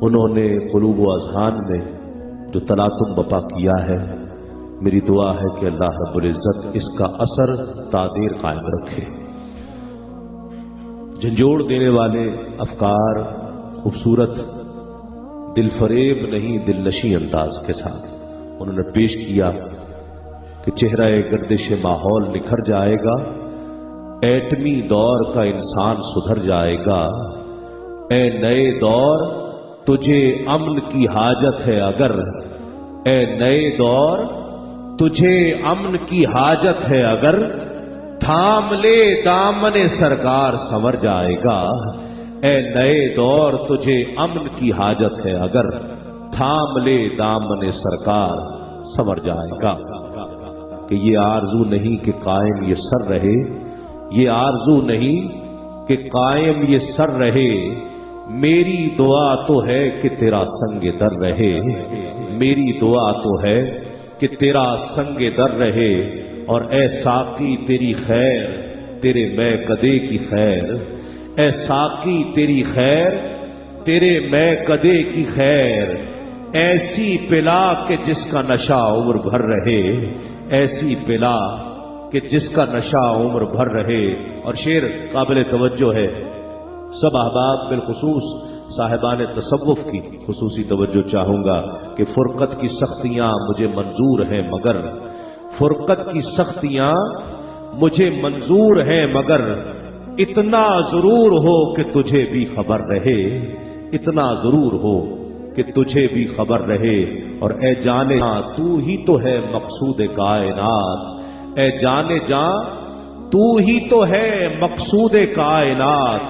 انہوں نے قلوب و اذہان میں جو تلاطم بپا کیا ہے، میری دعا ہے کہ اللہ رب العزت اس کا اثر تادیر قائم رکھے۔ جھنجھوڑ دینے والے افکار خوبصورت دل فریب نہیں دل نشیں انداز کے ساتھ انہوں نے پیش کیا کہ چہرہ گردش ماحول نکھر جائے گا، ایٹمی دور کا انسان سدھر جائے گا۔ اے نئے دور تجھے امن کی حاجت ہے اگر، اے نئے دور تجھے امن کی حاجت ہے اگر، تھام لے دامن سرکار سنور جائے گا۔ اے نئے دور تجھے امن کی حاجت ہے اگر، تھام لے دامن سرکار سنور جائے گا۔ کہ یہ آرزو نہیں کہ قائم یہ سر رہے، یہ آرزو نہیں کہ قائم یہ سر رہے، میری دعا تو ہے کہ تیرا سنگ در رہے، میری دعا تو ہے کہ تیرا سنگ در رہے۔ اور اے ساقی تیری خیر تیرے میں کدے کی خیر، اے ساقی تیری خیر تیرے میں کدے کی خیر، ایسی پلا کہ جس کا نشہ عمر بھر رہے، ایسی پلا کہ جس کا نشہ عمر بھر رہے۔ اور شعر قابل توجہ ہے، سب احباب بالخصوص صاحبان تصوف کی خصوصی توجہ چاہوں گا کہ فرقت کی سختیاں مجھے منظور ہیں مگر، فرقت کی سختیاں مجھے منظور ہیں مگر، اتنا ضرور ہو کہ تجھے بھی خبر رہے، اتنا ضرور ہو کہ تجھے بھی خبر رہے۔ اور اے جانے جاں تو ہی تو ہے مقصود کائنات، اے جانے جاں تو ہی تو ہے مقصود کائنات،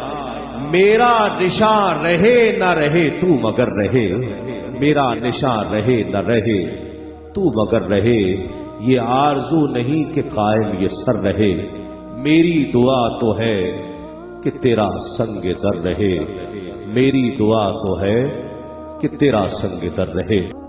میرا نشان رہے نہ رہے تو مگر رہے، میرا نشان رہے نہ رہے تو مگر رہے۔ یہ آرزو نہیں کہ قائم یہ سر رہے، میری دعا تو ہے کہ تیرا سنگ در رہے، میری دعا تو ہے کہ تیرا سنگ در رہے۔